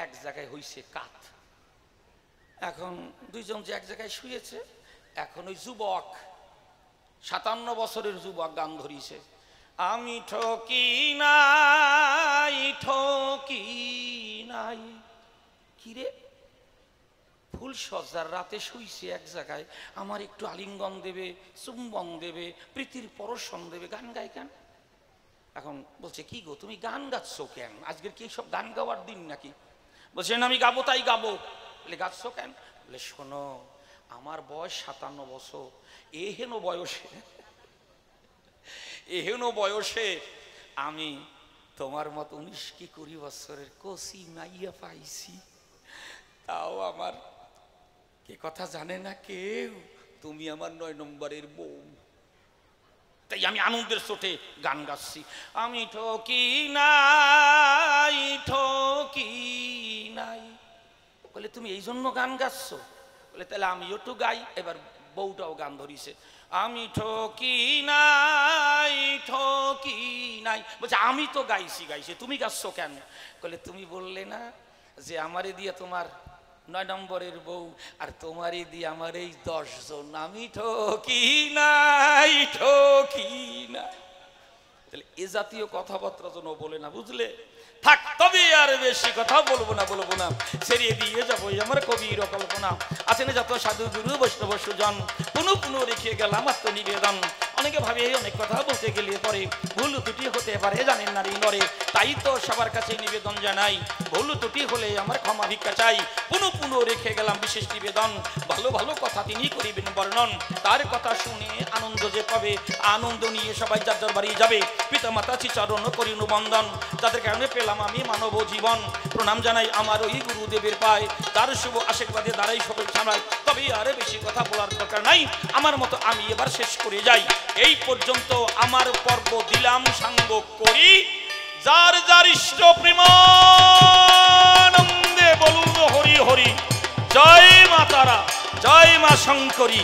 এক জায়গায় হইছে কাত। এখন দুইজন যে এক জায়গায় শুয়েছে, এখন ওই যুবক 57 বছরের যুবক গান ধরিছে, আমি ঠকি নাই ঠকি নাই। কিরে, ফুল সজ্জার রাতে শুইছে এক জায়গায়, আমার একটু আলিঙ্গন দেবে, চুম্বন দেবে, প্রীতির পরশন দেবে, গান গায় কেন? এখন বলছে কি গো তুমি গান গাচ্ছ কেন, আজকের কি সব গান গাওয়ার দিন নাকি? বলছেন আমি গাবো তাই গাবো। বলে গাচ্ছ কেন? বলে শোনো, আমার বয়স 57 বছর, এহেন বয়সে আমি তোমার মতো 19 কি 20 বছরের কচি মাইয়া পাইছি। তাও আমার কে কথা জানে না কেউ, তুমি আমার 9 নম্বরের বউ। তাই আমি আনন্দের চোটে গান গাচ্ছি, আমি ঠকি নাই ঠকি নাই। বলে তুমি এই জন্য গান গাচ্ছ? বলে তাহলে আমিও একটু গাই। এবার বউটাও গান ধরিছে, আমি ঠকি নাই ঠকি নাই। বলছে আমি তো গাইছি গাইছি, তুমি গাচ্ছ কেন? বলে তুমি বললে না যে আমারে দিয়ে তোমার 9 নম্বরের বউ, আর তোমারই দিয়ে আমার এই 10 জন, আমি ঠকি নাই ঠকি নাই। তাহলে এ জাতীয় কথাবার্তা যেন বলে না, বুঝলে? থাক, তবে আর বেশি কথা বলবো না, ছেড়িয়ে দিয়ে যাবো আমার কবির কল্পনা। আছেন যত সাধু গুরু বৈষ্ণব সুজন, পুনঃ রেখে গেলাম আত্মনিবেদন। অনেকে ভাবে অনেক কথা বলতে গেলে পরে ভুল ত্রুটি হতে পারে, জানেন নারী নরে। তাই তো সবার কাছে নিবেদন জানাই, ভুল ত্রুটি হলে আমার ক্ষমা ভিক্ষা চাই। পুনঃ রেখে গেলাম বিশেষ নিবেদন, ভালো ভালো কথা তিনি করিবেন বর্ণন। তার কথা শুনে আনন্দ যে পাবে, আনন্দ নিয়ে সবাই যার যার বাড়ি যাবে। পিতা মাতা চরণ করি অনুবন্দন, যাদের কারণে পেলাম আমি মানব জীবন। প্রণাম জানাই আমার ওই গুরুদেবের পায়, তার শুভ আশীর্বাদে দ্বারাই সবাই সামলায়। তবে আর বেশি কথা বলার দরকার নাই, আমার মতো আমি এবার শেষ করে যাই। এই পর্যন্ত আমার পর্ব দিলাম সাঙ্গ করি, যার যার ইষ্ট প্রেমানন্দে বলুন হরি হরি। জয় মা তারা, জয় মা শঙ্করী,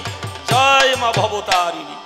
জয় মা ভবতারিণী।